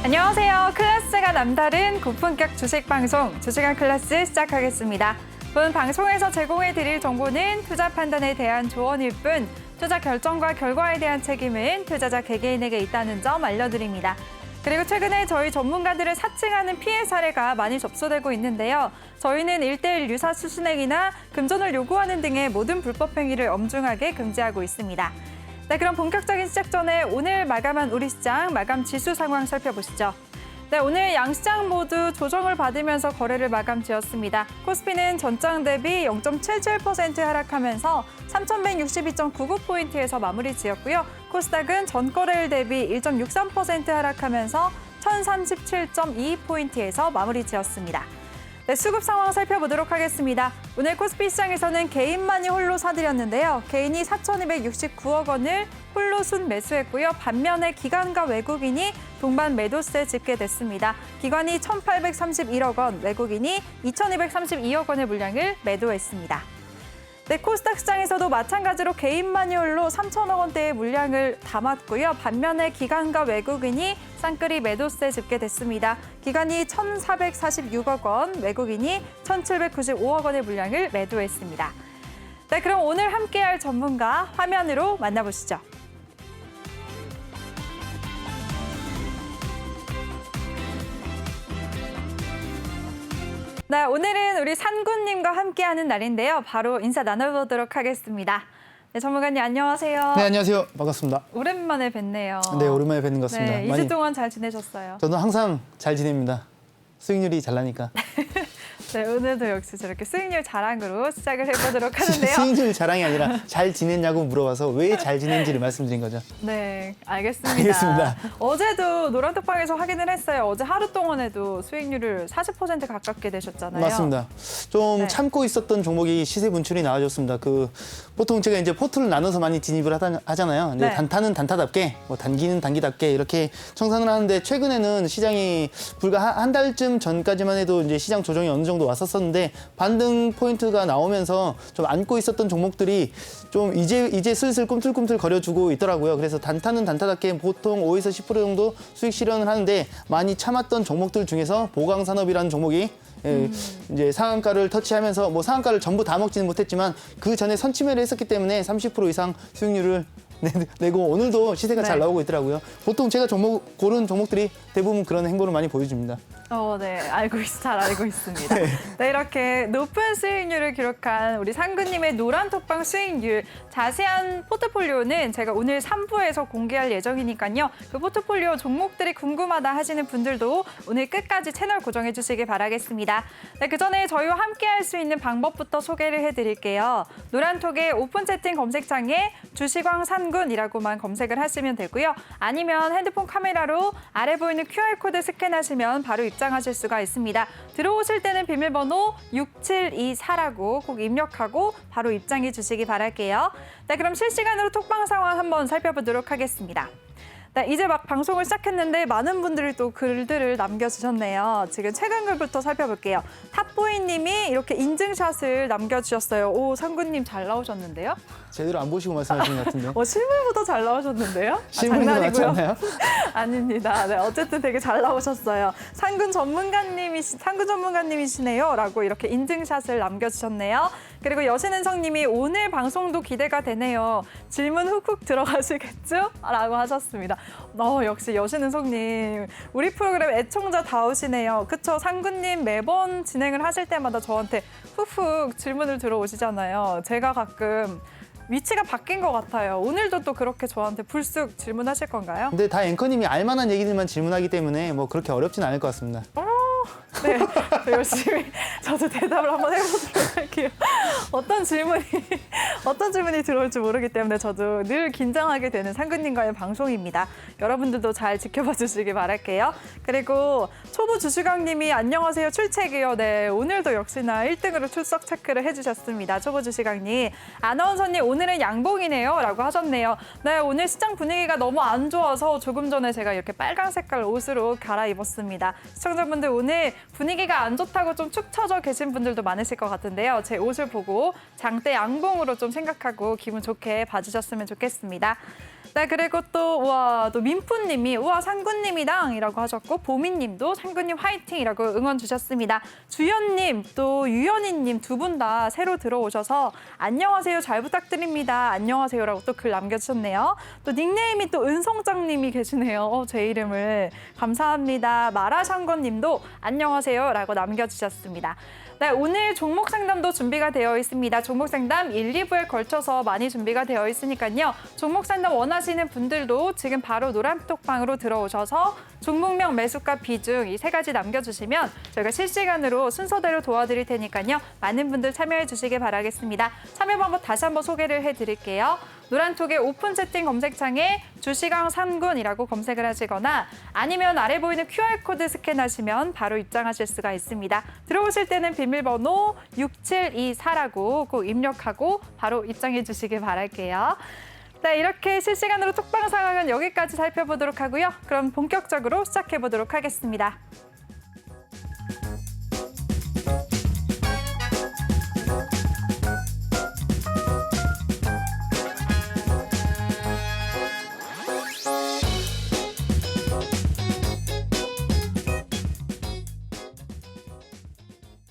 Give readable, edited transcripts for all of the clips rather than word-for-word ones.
안녕하세요. 클래스가 남다른 고품격 주식 방송 주식왕 클래스 시작하겠습니다. 본 방송에서 제공해드릴 정보는 투자 판단에 대한 조언일 뿐 투자 결정과 결과에 대한 책임은 투자자 개개인에게 있다는 점 알려드립니다. 그리고 최근에 저희 전문가들을 사칭하는 피해 사례가 많이 접수되고 있는데요. 저희는 1:1 유사 수신행위나 금전을 요구하는 등의 모든 불법 행위를 엄중하게 금지하고 있습니다. 네, 그럼 본격적인 시작 전에 오늘 마감한 우리 시장 마감 지수 상황 살펴보시죠. 네, 오늘 양시장 모두 조정을 받으면서 거래를 마감 지었습니다. 코스피는 전장 대비 0.77% 하락하면서 3,162.99포인트에서 마무리 지었고요. 코스닥은 전거래일 대비 1.63% 하락하면서 1,037.22포인트에서 마무리 지었습니다. 네, 수급 상황 살펴보도록 하겠습니다. 오늘 코스피 시장에서는 개인만이 홀로 사들였는데요. 개인이 4,269억 원을 홀로 순매수했고요. 반면에 기관과 외국인이 동반 매도세 집계됐습니다. 기관이 1,831억 원, 외국인이 2,232억 원의 물량을 매도했습니다. 네, 코스닥 시장에서도 마찬가지로 개인만이 홀로 3천억 원대의 물량을 담았고요. 반면에 기관과 외국인이 쌍끌이 매도세 집계됐습니다. 기관이 1,446억 원, 외국인이 1,795억 원의 물량을 매도했습니다. 네, 그럼 오늘 함께할 전문가 화면으로 만나보시죠. 네, 오늘은 우리 산군님과 함께하는 날인데요. 바로 인사 나눠보도록 하겠습니다. 네, 전문가님 안녕하세요. 네, 안녕하세요. 반갑습니다. 오랜만에 뵙네요. 네, 오랜만에 뵙는 것 같습니다. 네, 2주 동안 잘 지내셨어요? 저는 항상 잘 지냅니다. 수익률이 잘 나니까. 네, 오늘도 역시 저렇게 수익률 자랑으로 시작을 해보도록 하는데요. 수익률 자랑이 아니라 잘 지냈냐고 물어봐서 왜 잘 지낸지를 말씀드린 거죠. 네, 알겠습니다. 알겠습니다. 어제도 노란톡방에서 확인을 했어요. 어제 하루 동안에도 수익률을 40% 가깝게 되셨잖아요. 맞습니다. 좀 네. 참고 있었던 종목이 시세 분출이 나와줬습니다. 보통 제가 이제 포트를 나눠서 많이 진입을 하잖아요. 근데 네. 단타는 단타답게, 단기는 단기답게 이렇게 청산을 하는데 최근에는 시장이 불과 한 달쯤 전까지만 해도 이제 시장 조정이 어느 정도 왔었었는데 반등 포인트가 나오면서 좀 안고 있었던 종목들이 좀 이제 슬슬 꿈틀꿈틀 거려주고 있더라고요. 그래서 단타는 단타답게 보통 5에서 10% 정도 수익 실현을 하는데 많이 참았던 종목들 중에서 보강산업이라는 종목이 이제 상한가를 터치하면서 상한가를 전부 다 먹지는 못했지만 그 전에 선침해를 했었기 때문에 30% 이상 수익률을 내고 오늘도 시세가 잘 나오고 있더라고요. 보통 제가 고른 종목들이 대부분 그런 행보를 많이 보여줍니다. 네, 잘 알고 있습니다. 네, 이렇게 높은 수익률을 기록한 우리 상구님의 노란톡방 수익률 자세한 포트폴리오는 제가 오늘 3부에서 공개할 예정이니까요. 그 포트폴리오 종목들이 궁금하다 하시는 분들도 오늘 끝까지 채널 고정해 주시길 바라겠습니다. 네, 그 전에 저희와 함께 할 수 있는 방법부터 소개를 해드릴게요. 노란톡의 오픈 채팅 검색창에 주식왕 산군이라고만 검색을 하시면 되고요. 아니면 핸드폰 카메라로 아래 보이는 QR코드 스캔하시면 바로 입장하실 수가 있습니다. 들어오실 때는 비밀번호 6724라고 꼭 입력하고 바로 입장해 주시기 바랄게요. 네, 그럼 실시간으로 톡방 상황 한번 살펴보도록 하겠습니다. 네, 이제 막 방송을 시작했는데 많은 분들이 또 글들을 남겨주셨네요. 지금 최근 글부터 살펴볼게요. 탑보이님이 이렇게 인증샷을 남겨주셨어요. 오, 상구님 잘 나오셨는데요? 제대로 안 보시고 말씀하시는 것 같은데. 실물보다 잘 나오셨는데요? 실물이 낫지 않나요? 아닙니다. 네, 어쨌든 되게 잘 나오셨어요. 상군 전문가님이시네요. 라고 이렇게 인증샷을 남겨주셨네요. 그리고 여신은성님이 오늘 방송도 기대가 되네요. 질문 훅훅 들어가시겠죠? 라고 하셨습니다. 역시 여신은성님. 우리 프로그램 애청자다우시네요. 그쵸? 상군님 매번 진행을 하실 때마다 저한테 훅훅 질문을 들어오시잖아요. 제가 가끔 위치가 바뀐 것 같아요. 오늘도 또 그렇게 저한테 불쑥 질문하실 건가요? 근데 다 앵커님이 알만한 얘기들만 질문하기 때문에 그렇게 어렵진 않을 것 같습니다. 네, 열심히 저도 대답을 한번 해보도록 할게요. 어떤 질문이 들어올지 모르기 때문에 저도 늘 긴장하게 되는 상근님과의 방송입니다. 여러분들도 잘 지켜봐 주시기 바랄게요. 그리고 초보 주식왕님이 안녕하세요 출첵이요. 네, 오늘도 역시나 1등으로 출석 체크를 해주셨습니다. 초보 주식왕님. 아나운서님 오늘은 양봉이네요 라고 하셨네요. 네, 오늘 시장 분위기가 너무 안 좋아서 조금 전에 제가 이렇게 빨간 색깔 옷으로 갈아입었습니다. 시청자분들 오늘 분위기가 안 좋다고 좀 축 처져 계신 분들도 많으실 것 같은데요. 제 옷을 보고 장대 양봉으로 좀 생각하고 기분 좋게 봐주셨으면 좋겠습니다. 네, 그리고 또 민푸님이 우와 상구님이당이라고 하셨고 보미님도 상구님 화이팅이라고 응원 주셨습니다. 주연님 또 유연희님 두 분 다 새로 들어오셔서 안녕하세요 잘 부탁드립니다. 안녕하세요라고 또 글 남겨주셨네요. 또 닉네임이 또 은성장님이 계시네요. 제 이름을 감사합니다. 마라샹궈님도 안녕하세요라고 남겨주셨습니다. 네, 오늘 종목 상담도 준비가 되어 있습니다. 종목 상담 1, 2부에 걸쳐서 많이 준비가 되어 있으니까요. 종목 상담 원하시는 분들도 지금 바로 노란톡방으로 들어오셔서 종목명, 매수가, 비중 이 세 가지 남겨주시면 저희가 실시간으로 순서대로 도와드릴 테니까요. 많은 분들 참여해 주시길 바라겠습니다. 참여 방법 다시 한번 소개를 해드릴게요. 노란톡의 오픈 채팅 검색창에 주시강 상군이라고 검색을 하시거나 아니면 아래 보이는 QR코드 스캔하시면 바로 입장하실 수가 있습니다. 들어오실 때는 비밀번호 6724라고 꼭 입력하고 바로 입장해 주시길 바랄게요. 네, 이렇게 실시간으로 톡방 상황은 여기까지 살펴보도록 하고요. 그럼 본격적으로 시작해 보도록 하겠습니다.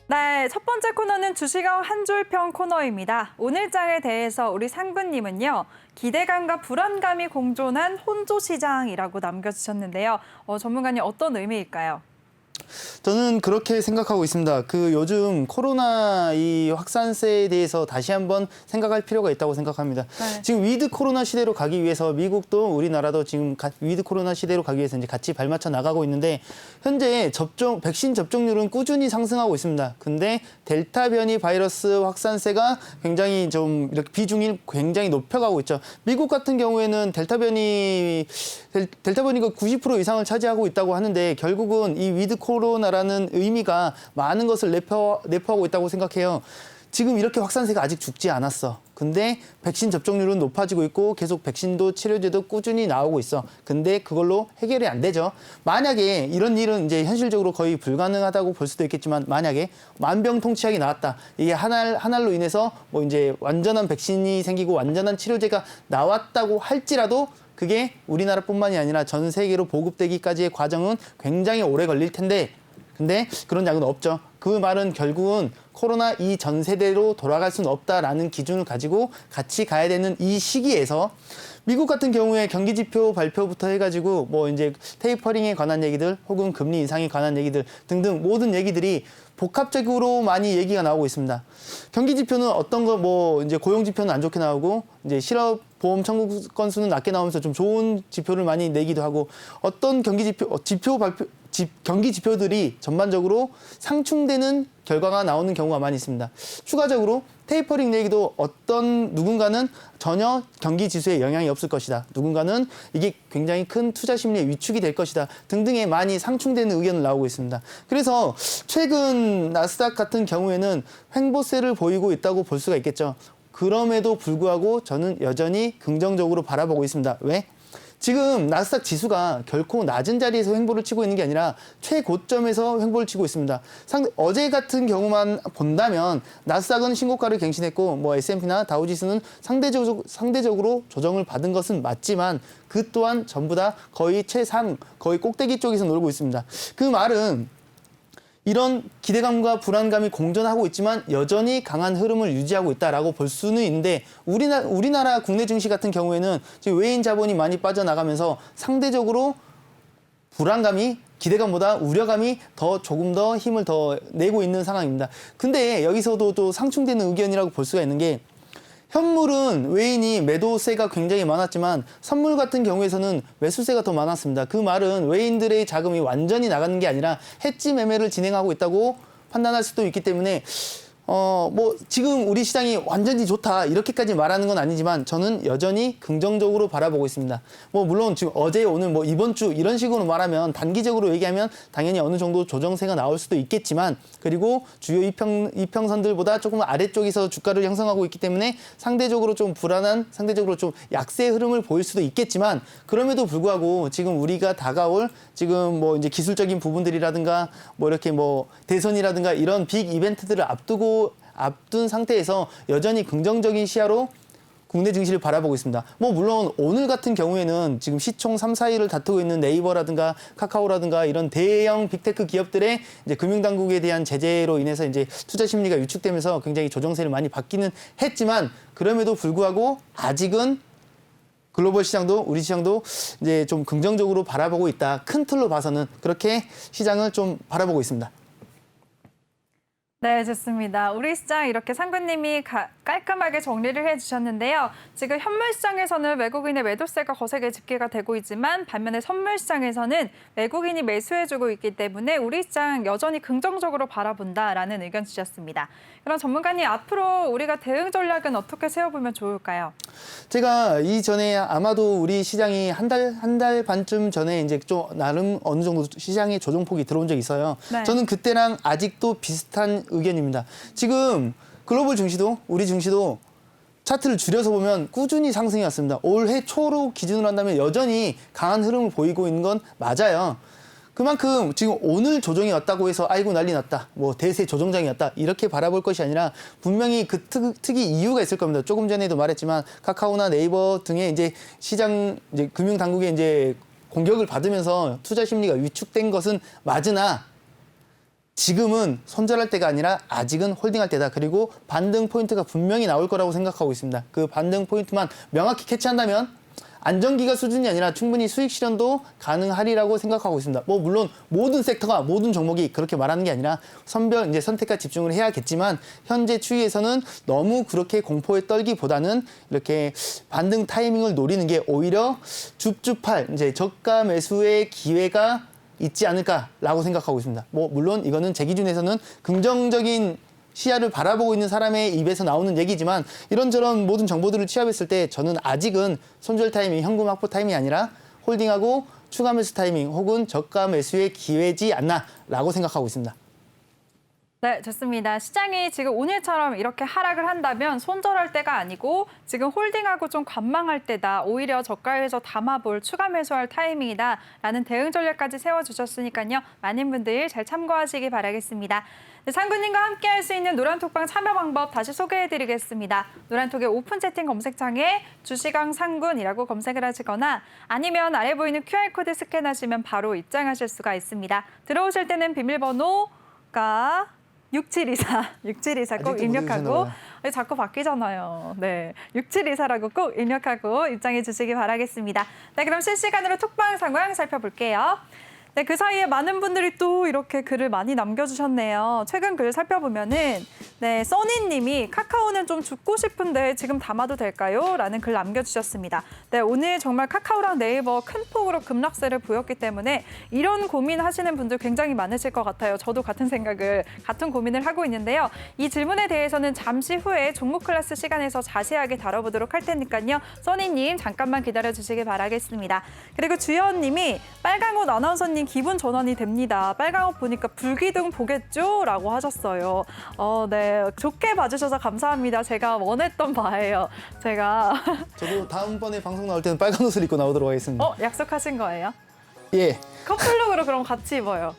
네, 첫 번째 코너는 주시강 한 줄평 코너입니다. 오늘 장에 대해서 우리 상구님은요. 기대감과 불안감이 공존한 혼조시장이라고 남겨주셨는데요. 전문가님 어떤 의미일까요? 저는 그렇게 생각하고 있습니다. 요즘 코로나 이 확산세에 대해서 다시 한번 생각할 필요가 있다고 생각합니다. 네. 지금 위드 코로나 시대로 가기 위해서 미국도 우리나라도 지금 위드 코로나 시대로 가기 위해서 이제 같이 발맞춰 나가고 있는데 현재 백신 접종률은 꾸준히 상승하고 있습니다. 근데 델타 변이 바이러스 확산세가 굉장히 좀 이렇게 비중이 굉장히 높여가고 있죠. 미국 같은 경우에는 델타 변이가 90% 이상을 차지하고 있다고 하는데 결국은 이 위드 코로나라는 의미가 많은 것을 내포하고 있다고 생각해요. 지금 이렇게 확산세가 아직 죽지 않았어. 근데 백신 접종률은 높아지고 있고 계속 백신도 치료제도 꾸준히 나오고 있어. 근데 그걸로 해결이 안 되죠. 만약에 이런 일은 이제 현실적으로 거의 불가능하다고 볼 수도 있겠지만 만약에 만병통치약이 나왔다. 이게 한 알로 인해서 뭐 이제 완전한 백신이 생기고 완전한 치료제가 나왔다고 할지라도 그게 우리나라뿐만이 아니라 전 세계로 보급되기까지의 과정은 굉장히 오래 걸릴 텐데 근데 그런 약은 없죠. 그 말은 결국은 코로나 이 전 세대로 돌아갈 수는 없다라는 기준을 가지고 같이 가야 되는 이 시기에서 미국 같은 경우에 경기 지표 발표부터 해가지고 뭐 이제 테이퍼링에 관한 얘기들 혹은 금리 인상에 관한 얘기들 등등 모든 얘기들이 복합적으로 많이 얘기가 나오고 있습니다. 경기 지표는 어떤 거 뭐 이제 고용 지표는 안 좋게 나오고 이제 실업 보험 청구 건수는 낮게 나오면서 좀 좋은 지표를 많이 내기도 하고 어떤 경기 경기 지표들이 전반적으로 상충되는 결과가 나오는 경우가 많이 있습니다. 추가적으로 테이퍼링 얘기도 누군가는 전혀 경기 지수에 영향이 없을 것이다. 누군가는 이게 굉장히 큰 투자 심리의 위축이 될 것이다. 등등의 많이 상충되는 의견을 나오고 있습니다. 그래서 최근 나스닥 같은 경우에는 횡보세를 보이고 있다고 볼 수가 있겠죠. 그럼에도 불구하고 저는 여전히 긍정적으로 바라보고 있습니다. 왜? 지금 나스닥 지수가 결코 낮은 자리에서 횡보를 치고 있는 게 아니라 최고점에서 횡보를 치고 있습니다. 어제 같은 경우만 본다면 나스닥은 신고가를 갱신했고 뭐 S&P나 다우지수는 상대적으로 조정을 받은 것은 맞지만 그 또한 전부 다 거의 거의 꼭대기 쪽에서 놀고 있습니다. 그 말은 이런 기대감과 불안감이 공존하고 있지만 여전히 강한 흐름을 유지하고 있다라고 볼 수는 있는데 우리나라 국내 증시 같은 경우에는 지금 외인 자본이 많이 빠져나가면서 상대적으로 불안감이 기대감보다 우려감이 조금 더 힘을 더 내고 있는 상황입니다. 근데 여기서도 또 상충되는 의견이라고 볼 수가 있는 게 현물은 외인이 매도세가 굉장히 많았지만 선물 같은 경우에서는 매수세가 더 많았습니다. 그 말은 외인들의 자금이 완전히 나가는 게 아니라 해지 매매를 진행하고 있다고 판단할 수도 있기 때문에 뭐 지금 우리 시장이 완전히 좋다 이렇게까지 말하는 건 아니지만 저는 여전히 긍정적으로 바라보고 있습니다. 뭐 물론 지금 어제 오늘 뭐 이번 주 이런 식으로 말하면 단기적으로 얘기하면 당연히 어느 정도 조정세가 나올 수도 있겠지만 그리고 주요 이평선들보다 조금 아래쪽에서 주가를 형성하고 있기 때문에 상대적으로 좀 불안한 상대적으로 좀 약세 흐름을 보일 수도 있겠지만 그럼에도 불구하고 지금 우리가 다가올 지금 뭐 이제 기술적인 부분들이라든가 뭐 이렇게 뭐 대선이라든가 이런 빅 이벤트들을 앞둔 상태에서 여전히 긍정적인 시야로 국내 증시를 바라보고 있습니다. 뭐 물론 오늘 같은 경우에는 지금 시총 3, 4위를 다투고 있는 네이버라든가 카카오라든가 이런 대형 빅테크 기업들의 이제 금융당국에 대한 제재로 인해서 이제 투자 심리가 위축되면서 굉장히 조정세를 많이 받기는 했지만 그럼에도 불구하고 아직은 글로벌 시장도 우리 시장도 이제 좀 긍정적으로 바라보고 있다. 큰 틀로 봐서는 그렇게 시장을 좀 바라보고 있습니다. 네, 좋습니다. 우리 시장 이렇게 상구님이 깔끔하게 정리를 해주셨는데요. 지금 현물 시장에서는 외국인의 매도세가 거세게 집계가 되고 있지만 반면에 선물 시장에서는 외국인이 매수해주고 있기 때문에 우리 시장 여전히 긍정적으로 바라본다라는 의견 주셨습니다. 그럼 전문가님 앞으로 우리가 대응 전략은 어떻게 세워보면 좋을까요? 제가 이전에 아마도 우리 시장이 한 달 반쯤 전에 이제 좀 나름 어느 정도 시장의 조정폭이 들어온 적이 있어요. 네. 저는 그때랑 아직도 비슷한 의견입니다. 지금 글로벌 증시도 우리 증시도 차트를 줄여서 보면 꾸준히 상승이 왔습니다. 올해 초로 기준으로 한다면 여전히 강한 흐름을 보이고 있는 건 맞아요. 그만큼 지금 오늘 조정이 왔다고 해서 아이고 난리 났다. 뭐 대세 조정장이 왔다. 이렇게 바라볼 것이 아니라 분명히 그 특이 이유가 있을 겁니다. 조금 전에도 말했지만 카카오나 네이버 등의 이제 시장 이제 금융 당국의 이제 공격을 받으면서 투자 심리가 위축된 것은 맞으나 지금은 손절할 때가 아니라 아직은 홀딩할 때다. 그리고 반등 포인트가 분명히 나올 거라고 생각하고 있습니다. 그 반등 포인트만 명확히 캐치한다면 안정기가 수준이 아니라 충분히 수익 실현도 가능하리라고 생각하고 있습니다. 뭐 물론 모든 섹터가 모든 종목이 그렇게 말하는 게 아니라 선별 이제 선택과 집중을 해야겠지만 현재 추이에서는 너무 그렇게 공포에 떨기보다는 이렇게 반등 타이밍을 노리는 게 오히려 줍줍할 이제 저가 매수의 기회가 있지 않을까라고 생각하고 있습니다. 뭐 물론 이거는 제 기준에서는 긍정적인 시야를 바라보고 있는 사람의 입에서 나오는 얘기지만 이런저런 모든 정보들을 취합했을 때 저는 아직은 손절 타이밍, 현금 확보 타이밍이 아니라 홀딩하고 추가 매수 타이밍 혹은 저가 매수의 기회지 않나라고 생각하고 있습니다. 네, 좋습니다. 시장이 지금 오늘처럼 이렇게 하락을 한다면 손절할 때가 아니고 지금 홀딩하고 좀 관망할 때다. 오히려 저가에서 담아볼 추가 매수할 타이밍이다라는 대응 전략까지 세워주셨으니까요. 많은 분들 잘 참고하시기 바라겠습니다. 네, 상구님과 함께 할 수 있는 노란톡방 참여 방법 다시 소개해드리겠습니다. 노란톡의 오픈 채팅 검색창에 주시강 상군이라고 검색을 하시거나 아니면 아래 보이는 QR코드 스캔하시면 바로 입장하실 수가 있습니다. 들어오실 때는 비밀번호가 6724 꼭 아직도 입력하고 자꾸 바뀌잖아요. 네, 6724라고 꼭 입력하고 입장해 주시기 바라겠습니다. 네, 그럼 실시간으로 톡방 상황 살펴볼게요. 네, 그 사이에 많은 분들이 또 이렇게 글을 많이 남겨주셨네요. 최근 글 살펴보면은 네, 써니님이 카카오는 좀 죽고 싶은데 지금 담아도 될까요? 라는 글 남겨주셨습니다. 네, 오늘 정말 카카오랑 네이버 큰 폭으로 급락세를 보였기 때문에 이런 고민하시는 분들 굉장히 많으실 것 같아요. 저도 같은 고민을 하고 있는데요. 이 질문에 대해서는 잠시 후에 종목 클래스 시간에서 자세하게 다뤄보도록 할 테니까요. 써니님 잠깐만 기다려주시기 바라겠습니다. 그리고 주연님이 빨강옷 아나운서님 기분 전환이 됩니다. 빨간 옷 보니까 불기둥 보겠죠? 라고 하셨어요. 네, 좋게 봐주셔서 감사합니다. 제가 원했던 바예요. 저도 다음번에 방송 나올 때는 빨간 옷을 입고 나오도록 하겠습니다. 약속하신 거예요? 예. 커플룩으로 그럼 같이 입어요.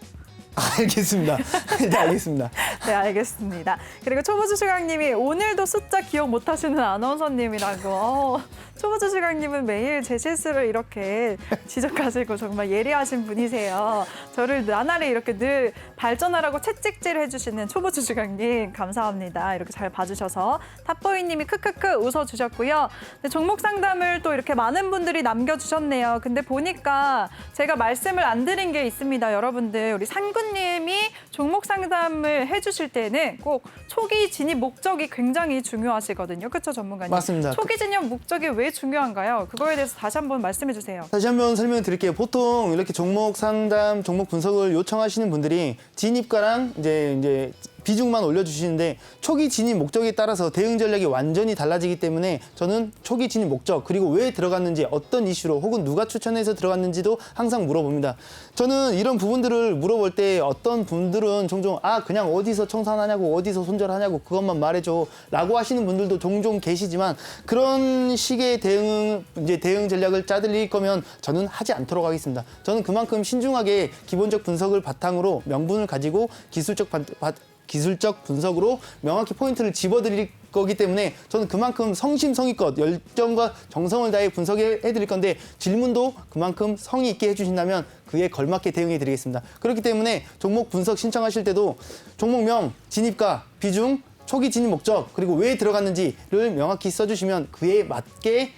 알겠습니다. 네, 알겠습니다. 네, 알겠습니다. 그리고 초보주 시강님이 오늘도 숫자 기억 못하시는 아나운서님이라고. 초보주 시강님은 매일 제 실수를 이렇게 지적하시고 정말 예리하신 분이세요. 저를 나날이 이렇게 늘 발전하라고 채찍질 해주시는 초보주 시강님 감사합니다. 이렇게 잘 봐주셔서 탑보이님이 크크크 웃어주셨고요. 네, 종목 상담을 또 이렇게 많은 분들이 남겨주셨네요. 근데 보니까 제가 말씀을 안 드린 게 있습니다. 여러분들 우리 상구님이 종목 상담을 해주실 때는 꼭 초기 진입 목적이 굉장히 중요하시거든요. 그렇죠, 전문가님? 맞습니다. 초기 진입 목적이 왜 중요한가요? 그거에 대해서 다시 한번 말씀해 주세요. 다시 한번 설명을 드릴게요. 보통 이렇게 종목 상담, 종목 분석을 요청하시는 분들이 진입가랑 이제 비중만 올려주시는데 초기 진입 목적에 따라서 대응 전략이 완전히 달라지기 때문에 저는 초기 진입 목적 그리고 왜 들어갔는지 어떤 이슈로 혹은 누가 추천해서 들어갔는지도 항상 물어봅니다. 저는 이런 부분들을 물어볼 때 어떤 분들은 종종 그냥 어디서 청산하냐고 어디서 손절하냐고 그것만 말해줘 라고 하시는 분들도 종종 계시지만 그런 식의 대응 전략을 짜드릴 거면 저는 하지 않도록 하겠습니다. 저는 그만큼 신중하게 기본적 분석을 바탕으로 명분을 가지고 기술적 분석으로 명확히 포인트를 집어드릴 거기 때문에 저는 그만큼 성심성의껏 열정과 정성을 다해 분석해 드릴 건데 질문도 그만큼 성의 있게 해주신다면 그에 걸맞게 대응해 드리겠습니다. 그렇기 때문에 종목 분석 신청하실 때도 종목명, 진입가, 비중, 초기 진입 목적, 그리고 왜 들어갔는지를 명확히 써주시면 그에 맞게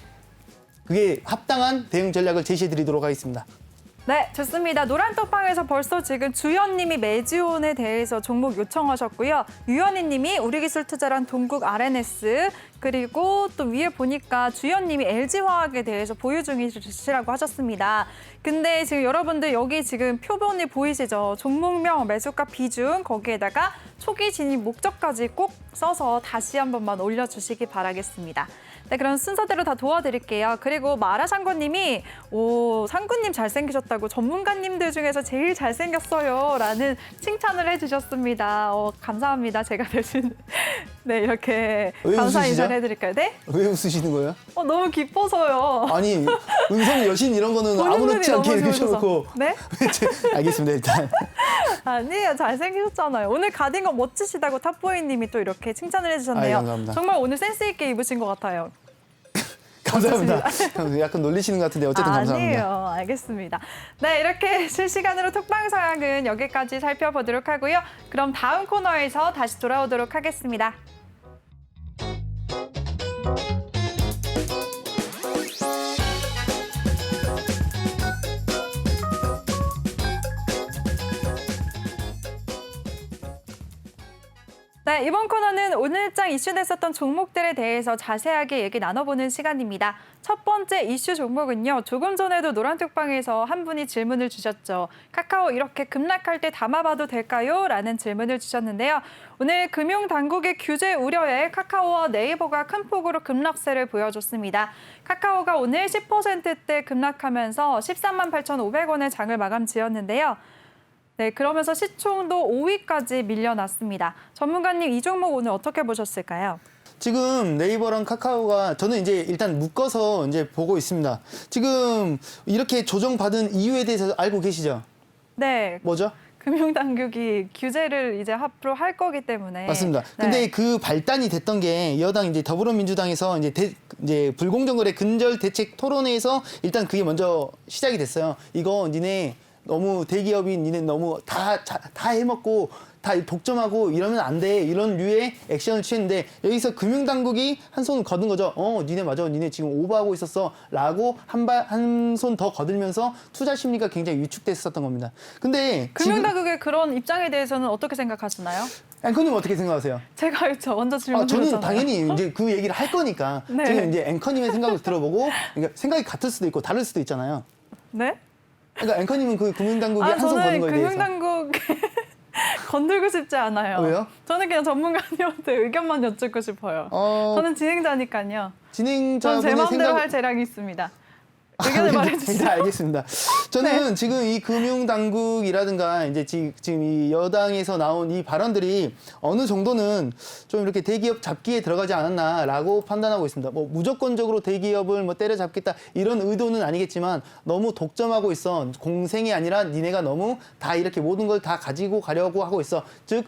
그게 합당한 대응 전략을 제시해 드리도록 하겠습니다. 네, 좋습니다. 노란떡방에서 벌써 지금 주연님이 메지온에 대해서 종목 요청하셨고요. 유연희님이 우리기술투자란 동국 RNS, 그리고 또 위에 보니까 주연님이 LG화학에 대해서 보유 중이시라고 하셨습니다. 근데 지금 여러분들 여기 지금 표본이 보이시죠? 종목명, 매수가 비중, 거기에다가 초기 진입 목적까지 꼭 써서 다시 한 번만 올려주시기 바라겠습니다. 네, 그럼 순서대로 다 도와드릴게요. 그리고 마라샹궈님이 오, 상구님 잘생기셨다고 전문가님들 중에서 제일 잘생겼어요 라는 칭찬을 해주셨습니다. 감사합니다. 제가 대신 네, 이렇게 왜 감사 웃으시죠? 인사를 해드릴까요? 네? 왜 웃으시는 거예요? 너무 기뻐서요. 아니 은성 여신 이런 거는 아무렇지 않게 너무 이렇게 좋으셔서. 쳐놓고 네? 알겠습니다 일단. 아니에요. 잘생기셨잖아요. 오늘 가디건 멋지시다고 탑보이님이 또 이렇게 칭찬을 해주셨네요. 감사합니다. 정말 오늘 센스 있게 입으신 것 같아요. 감사합니다. 약간 놀리시는 것 같은데 어쨌든 감사합니다. 아니에요. 알겠습니다. 네, 이렇게 실시간으로 톡방 상황은 여기까지 살펴보도록 하고요. 그럼 다음 코너에서 다시 돌아오도록 하겠습니다. 네, 이번 코너는 오늘장 이슈됐었던 종목들에 대해서 자세하게 얘기 나눠보는 시간입니다. 첫 번째 이슈 종목은요. 조금 전에도 노란톡방에서 한 분이 질문을 주셨죠. 카카오 이렇게 급락할 때 담아봐도 될까요? 라는 질문을 주셨는데요. 오늘 금융당국의 규제 우려에 카카오와 네이버가 큰 폭으로 급락세를 보여줬습니다. 카카오가 오늘 10%대 급락하면서 13만 8,500원의 장을 마감 지었는데요. 네, 그러면서 시총도 5위까지 밀려났습니다. 전문가님, 이 종목 오늘 어떻게 보셨을까요? 지금 네이버랑 카카오가 저는 이제 일단 묶어서 이제 보고 있습니다. 지금 이렇게 조정받은 이유에 대해서 알고 계시죠? 네. 뭐죠? 금융당국이 규제를 이제 앞으로 할 거기 때문에. 맞습니다. 네. 근데 그 발단이 됐던 게 여당 이제 더불어민주당에서 이제 불공정거래 근절 대책 토론회에서 일단 그게 먼저 시작이 됐어요. 이거 니네 너무 대기업인 니네 너무 다 해먹고 다 독점하고 이러면 안 돼. 이런 류의 액션을 취했는데 여기서 금융당국이 한 손 거둔 거죠. 니네 맞아. 니네 지금 오버하고 있었어. 라고 한 손 더 거들면서 투자 심리가 굉장히 위축됐었던 겁니다. 근데 금융당국의 그런 입장에 대해서는 어떻게 생각하시나요? 앵커님 어떻게 생각하세요? 제가 먼저 질문 저는 드렸잖아요. 당연히 이제 그 얘기를 할 거니까 네. 지금 이제 앵커님의 생각을 들어보고 그러니까 생각이 같을 수도 있고 다를 수도 있잖아요. 네? 그러니까 앵커님은 그 금융당국이 한 손 거는 저는 거에 대해서 금융당국 건들고 싶지 않아요. 왜요? 저는 그냥 전문가님한테 의견만 여쭙고 싶어요. 저는 진행자니까요. 저는 제 진행자분의 마음대로 할 재량이 있습니다. 의견을 말해주세요. 알겠습니다. 저는 지금 이 금융당국이라든가 이제 지금 이 여당에서 나온 이 발언들이 어느 정도는 좀 이렇게 대기업 잡기에 들어가지 않았나라고 판단하고 있습니다. 뭐 무조건적으로 대기업을 뭐 때려잡겠다 이런 의도는 아니겠지만 너무 독점하고 있어. 공생이 아니라 니네가 너무 다 이렇게 모든 걸 다 가지고 가려고 하고 있어. 즉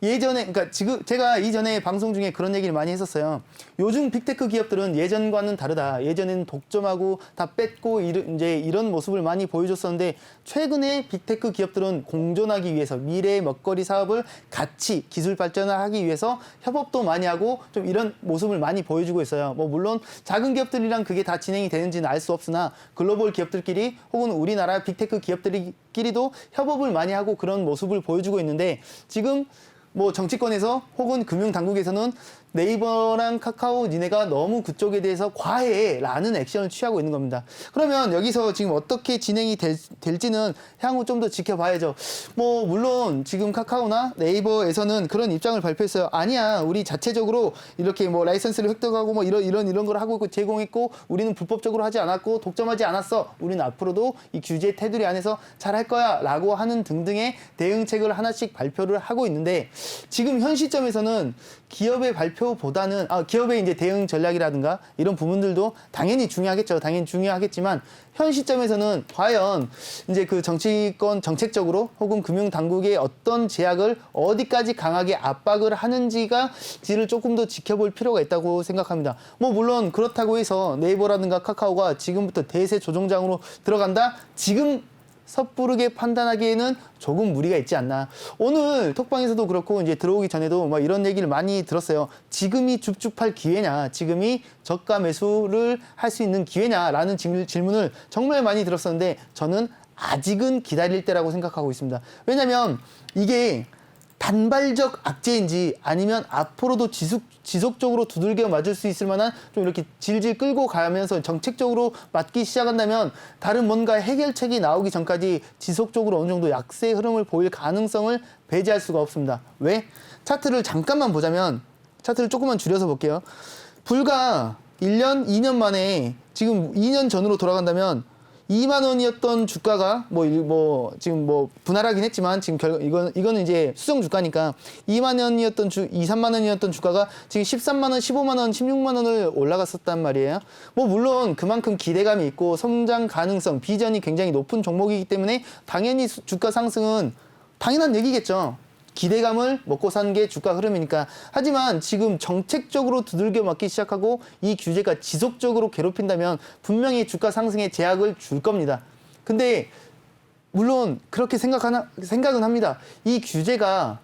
예전에, 그러니까 지금 제가 이전에 방송 중에 그런 얘기를 많이 했었어요. 요즘 빅테크 기업들은 예전과는 다르다. 예전에는 독점하고 다 뺏고 이제 이런 모습을 많이 보여줬었는데 최근에 빅테크 기업들은 공존하기 위해서 미래의 먹거리 사업을 같이 기술 발전을 하기 위해서 협업도 많이 하고 좀 이런 모습을 많이 보여주고 있어요. 뭐 물론 작은 기업들이랑 그게 다 진행이 되는지는 알 수 없으나 글로벌 기업들끼리 혹은 우리나라 빅테크 기업들끼리도 협업을 많이 하고 그런 모습을 보여주고 있는데 지금 뭐 정치권에서 혹은 금융당국에서는 네이버랑 카카오 니네가 너무 그쪽에 대해서 과해라는 액션을 취하고 있는 겁니다. 그러면 여기서 지금 어떻게 진행이 될지는 향후 좀 더 지켜봐야죠. 뭐 물론 지금 카카오나 네이버에서는 그런 입장을 발표했어요. 아니야, 우리 자체적으로 이렇게 뭐 라이선스를 획득하고 뭐 이런 걸 하고 있고 제공했고 우리는 불법적으로 하지 않았고 독점하지 않았어. 우리는 앞으로도 이 규제 테두리 안에서 잘할 거야라고 하는 등등의 대응책을 하나씩 발표를 하고 있는데 지금 현 시점에서는 기업의 발표 목표보다는 기업의 이제 대응 전략이라든가 이런 부분들도 당연히 중요하겠죠. 당연히 중요하겠지만 현 시점에서는 과연 이제 그 정치권 정책적으로 혹은 금융 당국의 어떤 제약을 어디까지 강하게 압박을 하는지를 조금 더 지켜볼 필요가 있다고 생각합니다. 뭐 물론 그렇다고 해서 네이버라든가 카카오가 지금부터 대세 조종장으로 들어간다? 지금 섣부르게 판단하기에는 조금 무리가 있지 않나. 오늘 톡방에서도 그렇고 이제 들어오기 전에도 막 이런 얘기를 많이 들었어요. 지금이 줍줍할 기회냐, 지금이 저가 매수를 할 수 있는 기회냐라는 질문을 정말 많이 들었었는데 저는 아직은 기다릴 때라고 생각하고 있습니다. 왜냐하면 이게 단발적 악재인지 아니면 앞으로도 지속적으로 두들겨 맞을 수 있을 만한 좀 이렇게 질질 끌고 가면서 정책적으로 맞기 시작한다면 다른 뭔가 해결책이 나오기 전까지 지속적으로 어느 정도 약세 흐름을 보일 가능성을 배제할 수가 없습니다. 왜? 차트를 잠깐만 보자면 차트를 조금만 줄여서 볼게요. 불과 1년, 2년 만에 지금 2년 전으로 돌아간다면 2만 원이었던 주가가 지금 분할하긴 했지만 지금 이거는 이제 수정 주가니까 2만 원이었던 2, 3만 원이었던 주가가 지금 13만 원, 15만 원, 16만 원을 올라갔었단 말이에요. 뭐 물론 그만큼 기대감이 있고 성장 가능성, 비전이 굉장히 높은 종목이기 때문에 당연히 주가 상승은 당연한 얘기겠죠. 기대감을 먹고 사는 게 주가 흐름이니까. 하지만 지금 정책적으로 두들겨 맞기 시작하고 이 규제가 지속적으로 괴롭힌다면 분명히 주가 상승에 제약을 줄 겁니다. 근데 물론 그렇게 생각은 합니다. 이 규제가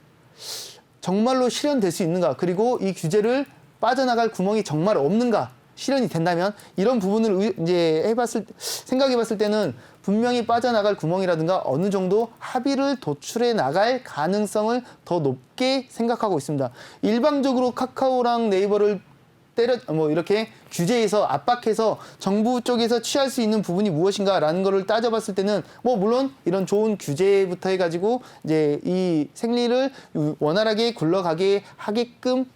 정말로 실현될 수 있는가? 그리고 이 규제를 빠져나갈 구멍이 정말 없는가? 실현이 된다면 이런 부분을 이제 생각해봤을 때는 분명히 빠져나갈 구멍이라든가 어느 정도 합의를 도출해 나갈 가능성을 더 높게 생각하고 있습니다. 일방적으로 카카오랑 네이버를 이렇게 규제해서 압박해서 정부 쪽에서 취할 수 있는 부분이 무엇인가라는 거를 따져봤을 때는 물론 이런 좋은 규제부터 해가지고 이제 이 생리를 원활하게 굴러가게 하게끔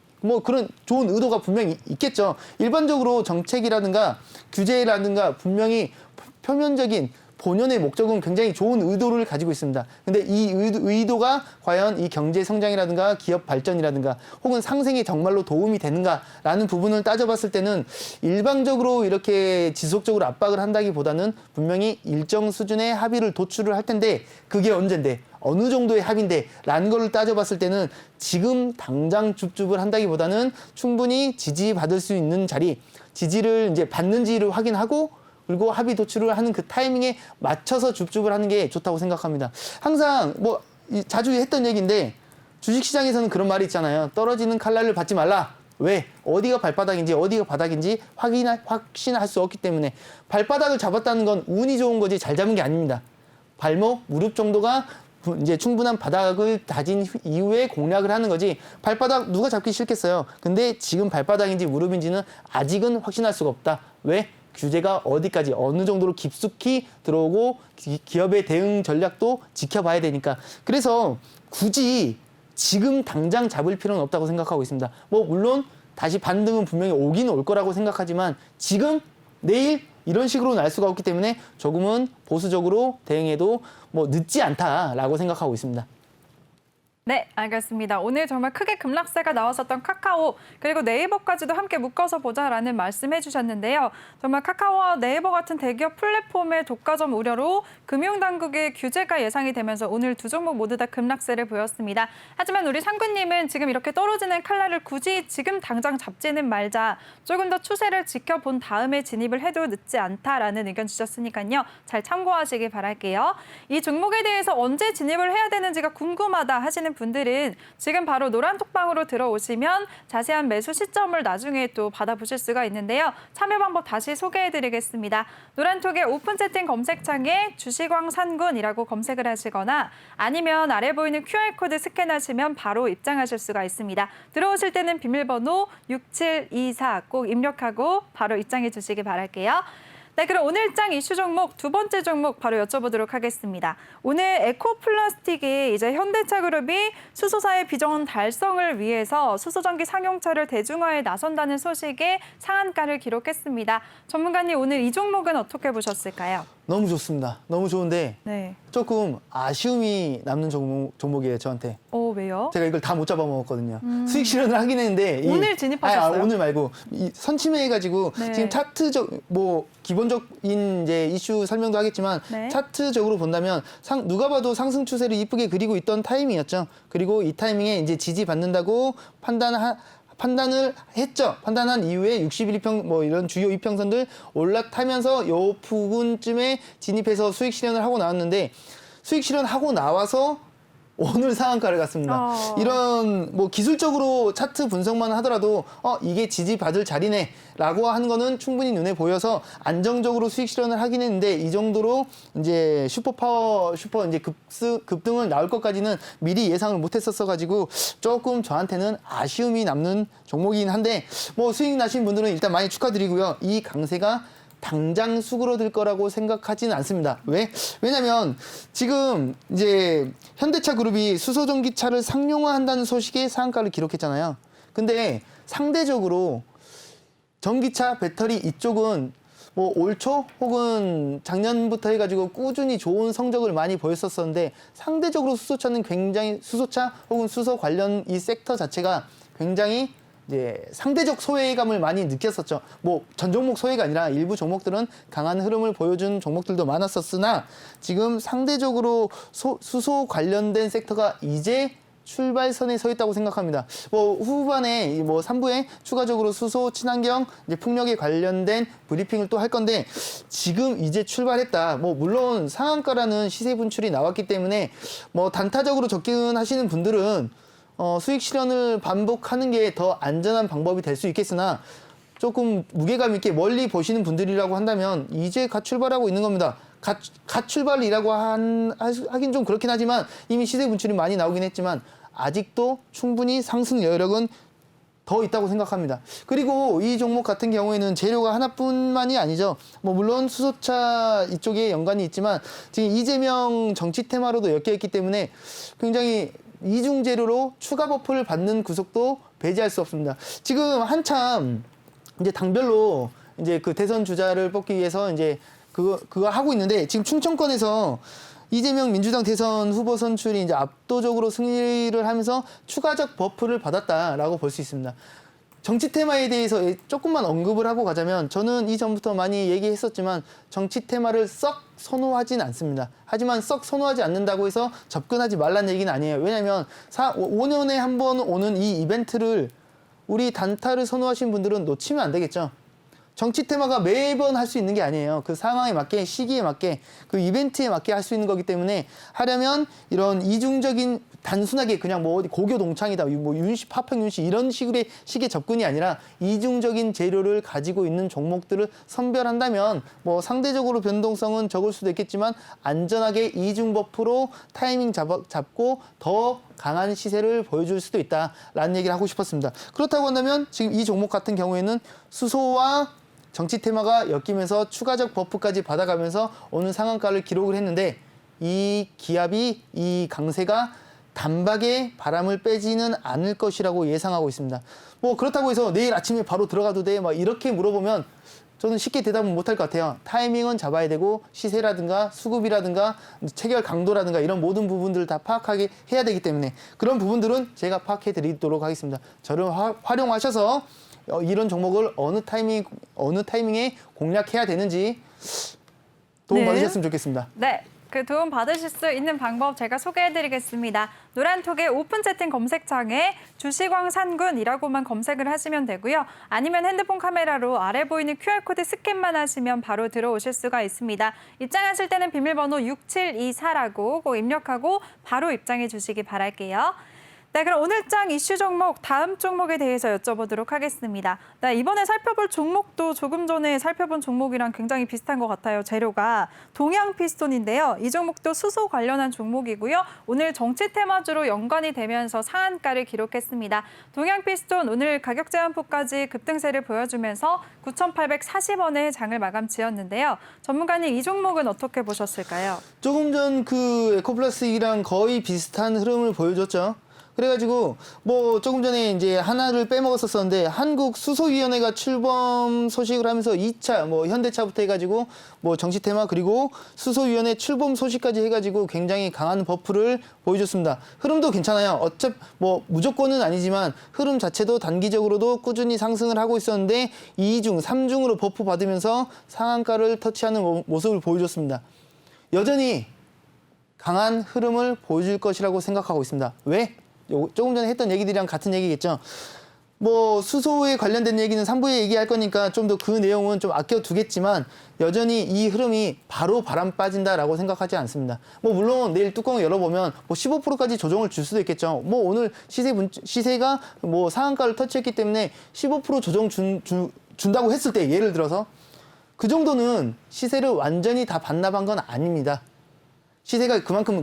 그런 좋은 의도가 분명히 있겠죠. 일반적으로 정책이라든가 규제라든가 분명히 표면적인 본연의 목적은 굉장히 좋은 의도를 가지고 있습니다. 근데 이 의도가 과연 이 경제 성장이라든가 기업 발전이라든가 혹은 상생에 정말로 도움이 되는가라는 부분을 따져봤을 때는 일방적으로 이렇게 지속적으로 압박을 한다기보다는 분명히 일정 수준의 합의를 도출을 할 텐데 그게 언젠데 어느 정도의 합의인데 라는 거를 따져봤을 때는 지금 당장 줍줍을 한다기보다는 충분히 지지받을 수 있는 자리, 지지를 이제 받는지를 확인하고 그리고 합의 도출을 하는 그 타이밍에 맞춰서 줍줍을 하는 게 좋다고 생각합니다. 항상 자주 했던 얘기인데 주식시장에서는 그런 말이 있잖아요. 떨어지는 칼날을 받지 말라. 왜? 어디가 발바닥인지 어디가 바닥인지 확신할 수 없기 때문에. 발바닥을 잡았다는 건 운이 좋은 거지 잘 잡은 게 아닙니다. 발목, 무릎 정도가 이제 충분한 바닥을 다진 이후에 공략을 하는 거지 발바닥 누가 잡기 싫겠어요. 근데 지금 발바닥인지 무릎인지는 아직은 확신할 수가 없다. 왜? 규제가 어디까지 어느 정도로 깊숙이 들어오고 기업의 대응 전략도 지켜봐야 되니까. 그래서 굳이 지금 당장 잡을 필요는 없다고 생각하고 있습니다. 물론 다시 반등은 분명히 오긴 올 거라고 생각하지만 지금 내일 이런 식으로는 알 수가 없기 때문에 조금은 보수적으로 대응해도 늦지 않다라고 생각하고 있습니다. 네, 알겠습니다. 오늘 정말 크게 급락세가 나왔었던 카카오 그리고 네이버까지도 함께 묶어서 보자라는 말씀해 주셨는데요. 정말 카카오와 네이버 같은 대기업 플랫폼의 독과점 우려로 금융당국의 규제가 예상이 되면서 오늘 두 종목 모두 다 급락세를 보였습니다. 하지만 우리 상구님은 지금 이렇게 떨어지는 칼날을 굳이 지금 당장 잡지는 말자. 조금 더 추세를 지켜본 다음에 진입을 해도 늦지 않다라는 의견 주셨으니까요. 잘 참고하시기 바랄게요. 이 종목에 대해서 언제 진입을 해야 되는지가 궁금하다 하시는 분들은 지금 바로 노란톡방으로 들어오시면 자세한 매수 시점을 나중에 또 받아보실 수가 있는데요. 참여 방법 다시 소개해드리겠습니다. 노란톡의 오픈 채팅 검색창에 주식왕 상군이라고 검색을 하시거나 아니면 아래 보이는 QR코드 스캔하시면 바로 입장하실 수가 있습니다. 들어오실 때는 비밀번호 6724 꼭 입력하고 바로 입장해 주시기 바랄게요. 네, 그럼 오늘 장 이슈 종목 두 번째 종목 바로 여쭤보도록 하겠습니다. 오늘 에코플라스틱이 이제 현대차그룹이 수소사의 비전 달성을 위해서 수소전기 상용차를 대중화에 나선다는 소식에 상한가를 기록했습니다. 전문가님, 오늘 이 종목은 어떻게 보셨을까요? 너무 좋습니다. 너무 좋은데 네. 조금 아쉬움이 남는 종목이에요, 저한테. 왜요? 제가 이걸 다 못 잡아먹었거든요. 수익 실현을 하긴 했는데 오늘 진입하셨어요? 오늘 말고 선침해가지고 네. 지금 차트적 뭐 기본적인 이제 이슈 설명도 하겠지만 네. 차트적으로 본다면 누가 봐도 상승 추세를 이쁘게 그리고 있던 타이밍이었죠. 그리고 이 타이밍에 이제 지지받는다고 판단을 했죠. 판단한 이후에 61이평 뭐 이런 주요 이평선들 올라타면서 요 부근쯤에 진입해서 수익 실현을 하고 나왔는데 수익 실현하고 나와서 오늘 상한가를 갔습니다. 이런 뭐 기술적으로 차트 분석만 하더라도 이게 지지받을 자리네라고 하는 거는 충분히 눈에 보여서 안정적으로 수익 실현을 하긴 했는데 이 정도로 이제 슈퍼 이제 급등을 나올 것까지는 미리 예상을 못했었어 가지고 조금 저한테는 아쉬움이 남는 종목이긴 한데 뭐 수익 나신 분들은 일단 많이 축하드리고요. 이 강세가 당장 수그러들 거라고 생각하지는 않습니다. 왜냐면 지금 이제 현대차 그룹이 수소전기차를 상용화한다는 소식에 상한가를 기록했잖아요. 근데 상대적으로 전기차, 배터리 이쪽은 뭐 올 초 혹은 작년부터 해가지고 꾸준히 좋은 성적을 많이 보였었는데 상대적으로 수소차는 굉장히 수소차 혹은 수소 관련 이 섹터 자체가 굉장히 이제 상대적 소외감을 많이 느꼈었죠. 뭐 전 종목 소외가 아니라 일부 종목들은 강한 흐름을 보여준 종목들도 많았었으나 지금 상대적으로 수소 관련된 섹터가 이제 출발선에 서 있다고 생각합니다. 뭐 후반에 뭐 3부에 추가적으로 수소, 친환경, 이제 풍력에 관련된 브리핑을 또 할 건데 지금 이제 출발했다. 뭐 물론 상한가라는 시세 분출이 나왔기 때문에 뭐 단타적으로 접근하시는 분들은 수익 실현을 반복하는 게 더 안전한 방법이 될 수 있겠으나 조금 무게감 있게 멀리 보시는 분들이라고 한다면 이제 갓 출발하고 있는 겁니다. 갓 출발이라고 하긴 좀 그렇긴 하지만 이미 시세 분출이 많이 나오긴 했지만 아직도 충분히 상승 여력은 더 있다고 생각합니다. 그리고 이 종목 같은 경우에는 재료가 하나뿐만이 아니죠. 뭐 물론 수소차 이쪽에 연관이 있지만 지금 이재명 정치 테마로도 엮여있기 때문에 굉장히 이중 재료로 추가 버프를 받는 구석도 배제할 수 없습니다. 지금 한참 이제 당별로 이제 그 대선 주자를 뽑기 위해서 이제 그거 하고 있는데 지금 충청권에서 이재명 민주당 대선 후보 선출이 이제 압도적으로 승리를 하면서 추가적 버프를 받았다라고 볼 수 있습니다. 정치 테마에 대해서 조금만 언급을 하고 가자면 저는 이전부터 많이 얘기했었지만 정치 테마를 썩 선호하진 않습니다. 하지만 썩 선호하지 않는다고 해서 접근하지 말라는 얘기는 아니에요. 왜냐하면 5년에 한 번 오는 이 이벤트를 우리 단타를 선호하신 분들은 놓치면 안 되겠죠. 정치 테마가 매번 할 수 있는 게 아니에요. 그 상황에 맞게, 시기에 맞게, 그 이벤트에 맞게 할 수 있는 거기 때문에 하려면 이런 이중적인 단순하게 그냥 뭐 어디 고교 동창이다, 뭐 윤씨, 파평 윤씨 이런 식의 접근이 아니라 이중적인 재료를 가지고 있는 종목들을 선별한다면 뭐 상대적으로 변동성은 적을 수도 있겠지만 안전하게 이중 버프로 타이밍 잡고 더 강한 시세를 보여줄 수도 있다라는 얘기를 하고 싶었습니다. 그렇다고 한다면 지금 이 종목 같은 경우에는 수소와 정치 테마가 엮이면서 추가적 버프까지 받아가면서 오늘 상한가를 기록을 했는데 이 기압이, 이 강세가 단박에 바람을 빼지는 않을 것이라고 예상하고 있습니다. 뭐 그렇다고 해서 내일 아침에 바로 들어가도 돼? 막 이렇게 물어보면 저는 쉽게 대답은 못할 것 같아요. 타이밍은 잡아야 되고 시세라든가 수급이라든가 체결 강도라든가 이런 모든 부분들을 다 파악하게 해야 되기 때문에 그런 부분들은 제가 파악해 드리도록 하겠습니다. 저를 활용하셔서 이런 종목을 어느 타이밍에 공략해야 되는지 도움 받으셨으면 좋겠습니다. 네. 그 도움 받으실 수 있는 방법 제가 소개해드리겠습니다. 노란톡의 오픈 채팅 검색창에 주식왕산군이라고만 검색을 하시면 되고요. 아니면 핸드폰 카메라로 아래 보이는 QR코드 스캔만 하시면 바로 들어오실 수가 있습니다. 입장하실 때는 비밀번호 6724라고 꼭 입력하고 바로 입장해 주시기 바랄게요. 네, 그럼 오늘장 이슈 종목, 다음 종목에 대해서 여쭤보도록 하겠습니다. 네, 이번에 살펴볼 종목도 조금 전에 살펴본 종목이랑 굉장히 비슷한 것 같아요. 재료가 동양피스톤인데요. 이 종목도 수소 관련한 종목이고요. 오늘 정치 테마주로 연관이 되면서 상한가를 기록했습니다. 동양피스톤 오늘 가격 제한폭까지 급등세를 보여주면서 9,840원에 장을 마감 지었는데요. 전문가님, 이 종목은 어떻게 보셨을까요? 조금 전 그 에코플라스틱이랑 거의 비슷한 흐름을 보여줬죠. 그래가지고 뭐 조금 전에 이제 하나를 빼먹었었는데 한국 수소위원회가 출범 소식을 하면서 2차 뭐 현대차부터 해가지고 뭐 정치 테마 그리고 수소위원회 출범 소식까지 해가지고 굉장히 강한 버프를 보여줬습니다. 흐름도 괜찮아요. 어차피 뭐 무조건은 아니지만 흐름 자체도 단기적으로도 꾸준히 상승을 하고 있었는데 2중, 3중으로 버프 받으면서 상한가를 터치하는 모습을 보여줬습니다. 여전히 강한 흐름을 보여줄 것이라고 생각하고 있습니다. 왜? 조금 전에 했던 얘기들이랑 같은 얘기겠죠. 뭐 수소에 관련된 얘기는 3부에 얘기할 거니까 좀 더 그 내용은 좀 아껴두겠지만 여전히 이 흐름이 바로 바람 빠진다라고 생각하지 않습니다. 뭐 물론 내일 뚜껑을 열어보면 뭐 15%까지 조정을 줄 수도 있겠죠. 뭐 오늘 시세가 뭐 상한가를 터치했기 때문에 15% 조정 준다고 했을 때 예를 들어서 그 정도는 시세를 완전히 다 반납한 건 아닙니다. 시세가 그만큼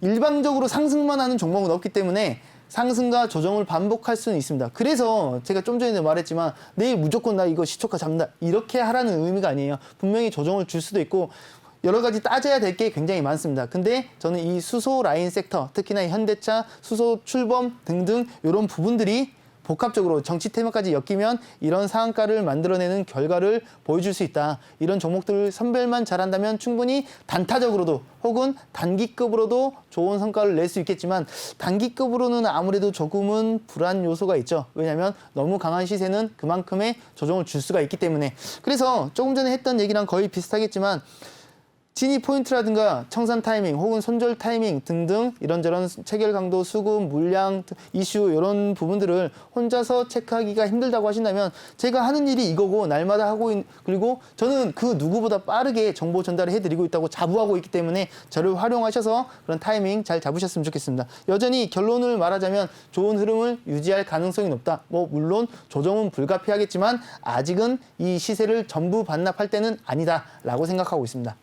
일방적으로 상승만 하는 종목은 없기 때문에 상승과 조정을 반복할 수는 있습니다. 그래서 제가 좀 전에 말했지만 내일 무조건 나 이거 시초가 잡는다 이렇게 하라는 의미가 아니에요. 분명히 조정을 줄 수도 있고 여러 가지 따져야 될 게 굉장히 많습니다. 근데 저는 이 수소 라인 섹터, 특히나 현대차, 수소 출범 등등 이런 부분들이 복합적으로 정치 테마까지 엮이면 이런 상한가를 만들어내는 결과를 보여줄 수 있다. 이런 종목들을 선별만 잘한다면 충분히 단타적으로도 혹은 단기급으로도 좋은 성과를 낼 수 있겠지만 단기급으로는 아무래도 조금은 불안 요소가 있죠. 왜냐하면 너무 강한 시세는 그만큼의 조정을 줄 수가 있기 때문에. 그래서 조금 전에 했던 얘기랑 거의 비슷하겠지만 진입 포인트라든가 청산 타이밍 혹은 손절 타이밍 등등 이런저런 체결 강도, 수급, 물량, 이슈 이런 부분들을 혼자서 체크하기가 힘들다고 하신다면 제가 하는 일이 이거고 날마다 그리고 저는 그 누구보다 빠르게 정보 전달을 해드리고 있다고 자부하고 있기 때문에 저를 활용하셔서 그런 타이밍 잘 잡으셨으면 좋겠습니다. 여전히 결론을 말하자면 좋은 흐름을 유지할 가능성이 높다. 뭐 물론 조정은 불가피하겠지만 아직은 이 시세를 전부 반납할 때는 아니다라고 생각하고 있습니다.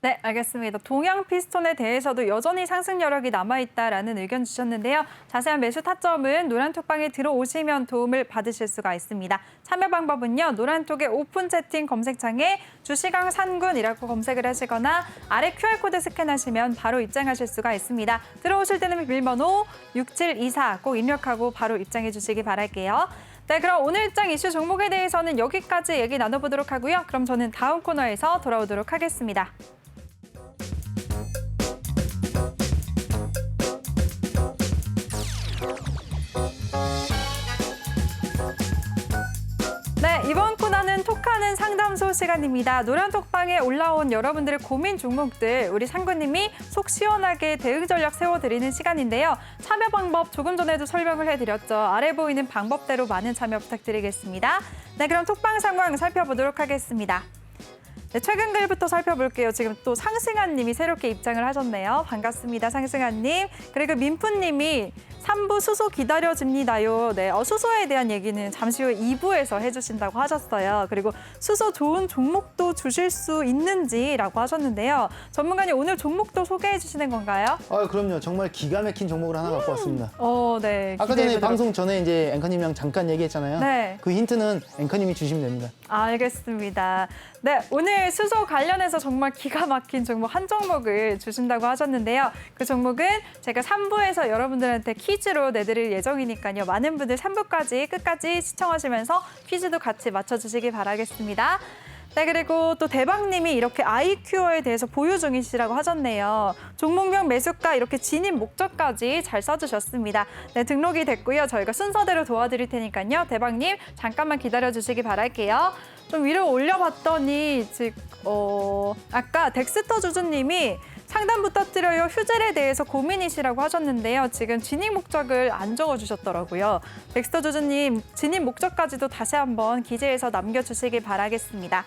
네, 알겠습니다. 동양 피스톤에 대해서도 여전히 상승 여력이 남아있다라는 의견 주셨는데요. 자세한 매수 타점은 노란톡방에 들어오시면 도움을 받으실 수가 있습니다. 참여 방법은요. 노란톡의 오픈 채팅 검색창에 주시강 산군이라고 검색을 하시거나 아래 QR코드 스캔하시면 바로 입장하실 수가 있습니다. 들어오실 때는 비밀번호 6724 꼭 입력하고 바로 입장해 주시기 바랄게요. 네, 그럼 오늘 일장 이슈 종목에 대해서는 여기까지 얘기 나눠보도록 하고요. 그럼 저는 다음 코너에서 돌아오도록 하겠습니다. 네, 이번 코너는 톡하는 상담소 시간입니다. 노란톡방에 올라온 여러분들의 고민 종목들 우리 상구님이 속 시원하게 대응 전략 세워드리는 시간인데요. 참여 방법 조금 전에도 설명을 해드렸죠. 아래 보이는 방법대로 많은 참여 부탁드리겠습니다. 네, 그럼 톡방 상황 살펴보도록 하겠습니다. 네, 최근 글부터 살펴볼게요. 지금 또 상승한 님이 새롭게 입장을 하셨네요. 반갑습니다, 상승한 님. 그리고 민푸 님이 3부 수소 기다려집니다요. 네, 수소에 대한 얘기는 잠시 후 2부에서 해주신다고 하셨어요. 그리고 수소 좋은 종목도 주실 수 있는지라고 하셨는데요. 전문가님 오늘 종목도 소개해 주시는 건가요? 그럼요. 정말 기가 막힌 종목을 하나 갖고 왔습니다. 네. 아까 전에 방송 전에 이제 앵커님이랑 잠깐 얘기했잖아요. 네. 그 힌트는 앵커님이 주시면 됩니다. 알겠습니다. 네, 오늘 수소 관련해서 정말 기가 막힌 종목 한 종목을 주신다고 하셨는데요. 그 종목은 제가 3부에서 여러분들한테 퀴즈로 내드릴 예정이니까요. 많은 분들 3부까지 끝까지 시청하시면서 퀴즈도 같이 맞춰주시기 바라겠습니다. 네, 그리고 또 대박님이 이렇게 아이큐어에 대해서 보유 중이시라고 하셨네요. 종목명 매수가 이렇게 진입 목적까지 잘 써주셨습니다. 네, 등록이 됐고요. 저희가 순서대로 도와드릴 테니까요. 대박님 잠깐만 기다려주시기 바랄게요. 좀 위로 올려봤더니 아까 덱스터 주주님이 상담 부탁드려요. 휴젤에 대해서 고민이시라고 하셨는데요. 지금 진입 목적을 안 적어주셨더라고요. 덱스터 주주님 진입 목적까지도 다시 한번 기재해서 남겨주시기 바라겠습니다.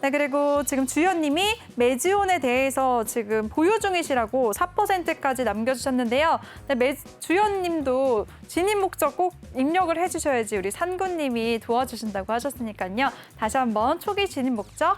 네, 그리고 지금 주연님이 메지온에 대해서 지금 보유 중이시라고 4%까지 남겨주셨는데요. 네, 주연님도 진입 목적 꼭 입력을 해주셔야지 우리 산구님이 도와주신다고 하셨으니까요. 다시 한번 초기 진입 목적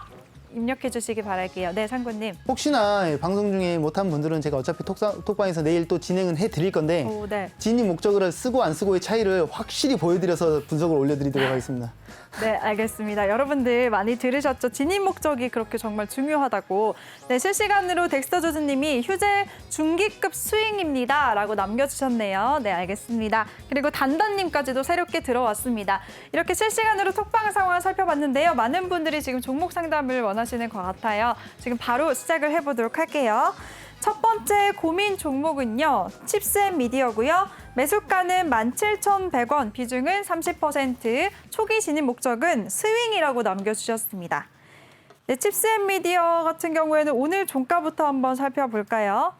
입력해 주시기 바랄게요. 네, 상구님. 혹시나 방송 중에 못한 분들은 제가 어차피 톡방에서 내일 또 진행은 해드릴 건데 오, 네. 진입 목적어를 쓰고 안 쓰고의 차이를 확실히 보여드려서 분석을 올려드리도록 하겠습니다. 네, 알겠습니다. 여러분들 많이 들으셨죠? 진입 목적이 그렇게 정말 중요하다고. 네, 실시간으로 덱스터 조즈님이 휴재 중기급 스윙입니다. 라고 남겨주셨네요. 네, 알겠습니다. 그리고 단단님까지도 새롭게 들어왔습니다. 이렇게 실시간으로 톡방 상황을 살펴봤는데요. 많은 분들이 지금 종목 상담을 원하시는 것 같아요. 지금 바로 시작을 해보도록 할게요. 첫 번째 고민 종목은요. 칩스앤미디어고요. 매수가는 17,100원, 비중은 30%, 초기 진입 목적은 스윙이라고 남겨주셨습니다. 네, 칩스앤미디어 같은 경우에는 오늘 종가부터 한번 살펴볼까요?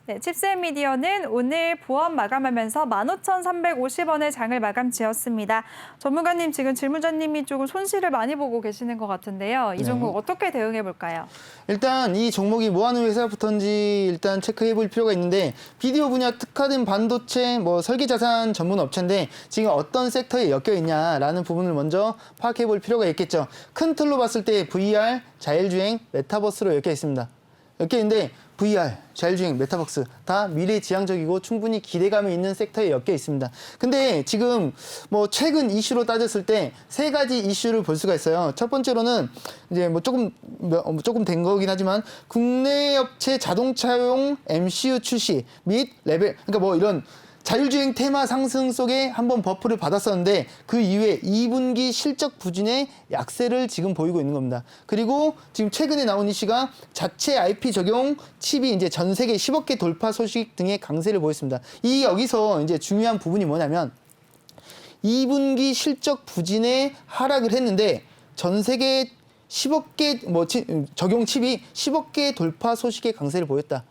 네, 칩스앤미디어는 오늘 보험 마감하면서 15,350원의 장을 마감 지었습니다. 전문가님, 지금 질문자님이 조금 손실을 많이 보고 계시는 것 같은데요. 이 종목 어떻게 대응해 볼까요? 일단 이 종목이 뭐 하는 회사부터인지 일단 체크해 볼 필요가 있는데 비디오 분야 특화된 반도체 설계 자산 전문 업체인데 지금 어떤 섹터에 엮여 있냐라는 부분을 먼저 파악해 볼 필요가 있겠죠. 큰 틀로 봤을 때 VR, 자율주행, 메타버스로 엮여 있습니다. 엮여 있는데 VR, 자율주행, 메타버스 다 미래지향적이고 충분히 기대감이 있는 섹터에 엮여 있습니다. 근데 지금 최근 이슈로 따졌을 때 세 가지 이슈를 볼 수가 있어요. 첫 번째로는 이제 조금 된 거긴 하지만 국내 업체 자동차용 MCU 출시 및 레벨, 그러니까 이런 자율주행 테마 상승 속에 한번 버프를 받았었는데 그 이후에 2분기 실적 부진의 약세를 지금 보이고 있는 겁니다. 그리고 지금 최근에 나온 이슈가 자체 IP 적용 칩이 이제 전 세계 10억 개 돌파 소식 등의 강세를 보였습니다. 여기서 이제 중요한 부분이 뭐냐면 2분기 실적 부진에 하락을 했는데 전 세계 10억 개 적용 칩이 10억 개 돌파 소식의 강세를 보였다.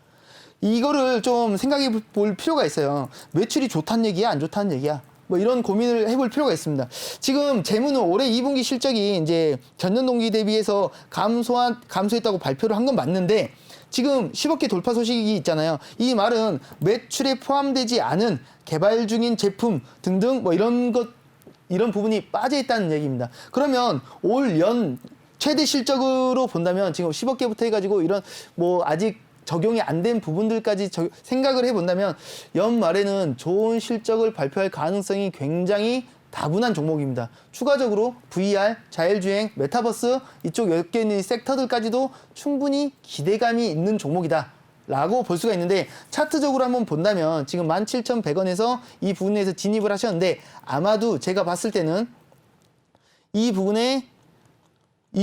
이거를 좀 생각해 볼 필요가 있어요. 매출이 좋다는 얘기야, 안 좋다는 얘기야? 이런 고민을 해볼 필요가 있습니다. 지금 재무는 올해 2분기 실적이 이제 전년 동기 대비해서 감소했다고 발표를 한 건 맞는데 지금 10억 개 돌파 소식이 있잖아요. 이 말은 매출에 포함되지 않은 개발 중인 제품 등등 이런 부분이 빠져 있다는 얘기입니다. 그러면 올 연 최대 실적으로 본다면 지금 10억 개부터 해가지고 이런 아직 적용이 안 된 부분들까지 생각을 해본다면 연말에는 좋은 실적을 발표할 가능성이 굉장히 다분한 종목입니다. 추가적으로 VR, 자율주행, 메타버스 이쪽 엮여 있는 섹터들까지도 충분히 기대감이 있는 종목이다 라고 볼 수가 있는데 차트적으로 한번 본다면 지금 17,100원에서 이 부분에서 진입을 하셨는데 아마도 제가 봤을 때는 이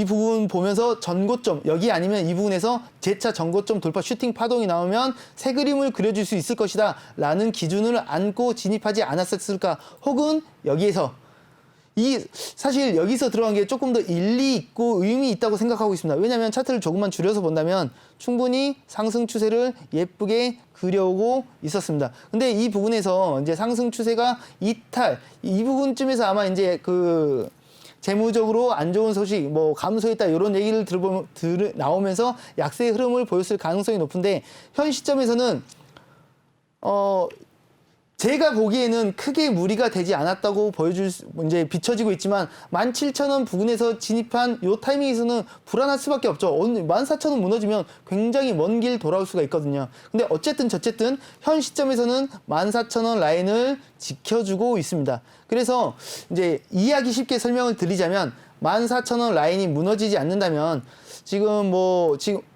부분 보면서 전고점, 여기 아니면 이 부분에서 재차 전고점 돌파 슈팅 파동이 나오면 새 그림을 그려줄 수 있을 것이다 라는 기준을 안고 진입하지 않았을까. 혹은 여기에서 사실 여기서 들어간 게 조금 더 일리 있고 의미 있다고 생각하고 있습니다. 왜냐하면 차트를 조금만 줄여서 본다면 충분히 상승 추세를 예쁘게 그려오고 있었습니다. 근데 이 부분에서 이제 상승 추세가 이탈, 이 부분쯤에서 아마 이제 재무적으로 안 좋은 소식, 감소했다 이런 얘기를 나오면서 약세의 흐름을 보였을 가능성이 높은데 현 시점에서는 제가 보기에는 크게 무리가 되지 않았다고 이제 비춰지고 있지만 17,000원 부근에서 진입한 요 타이밍에서는 불안할 수밖에 없죠. 14,000원 무너지면 굉장히 먼 길 돌아올 수가 있거든요. 근데 어쨌든 현 시점에서는 14,000원 라인을 지켜주고 있습니다. 그래서 이제 이해하기 쉽게 설명을 드리자면 14,000원 라인이 무너지지 않는다면 지금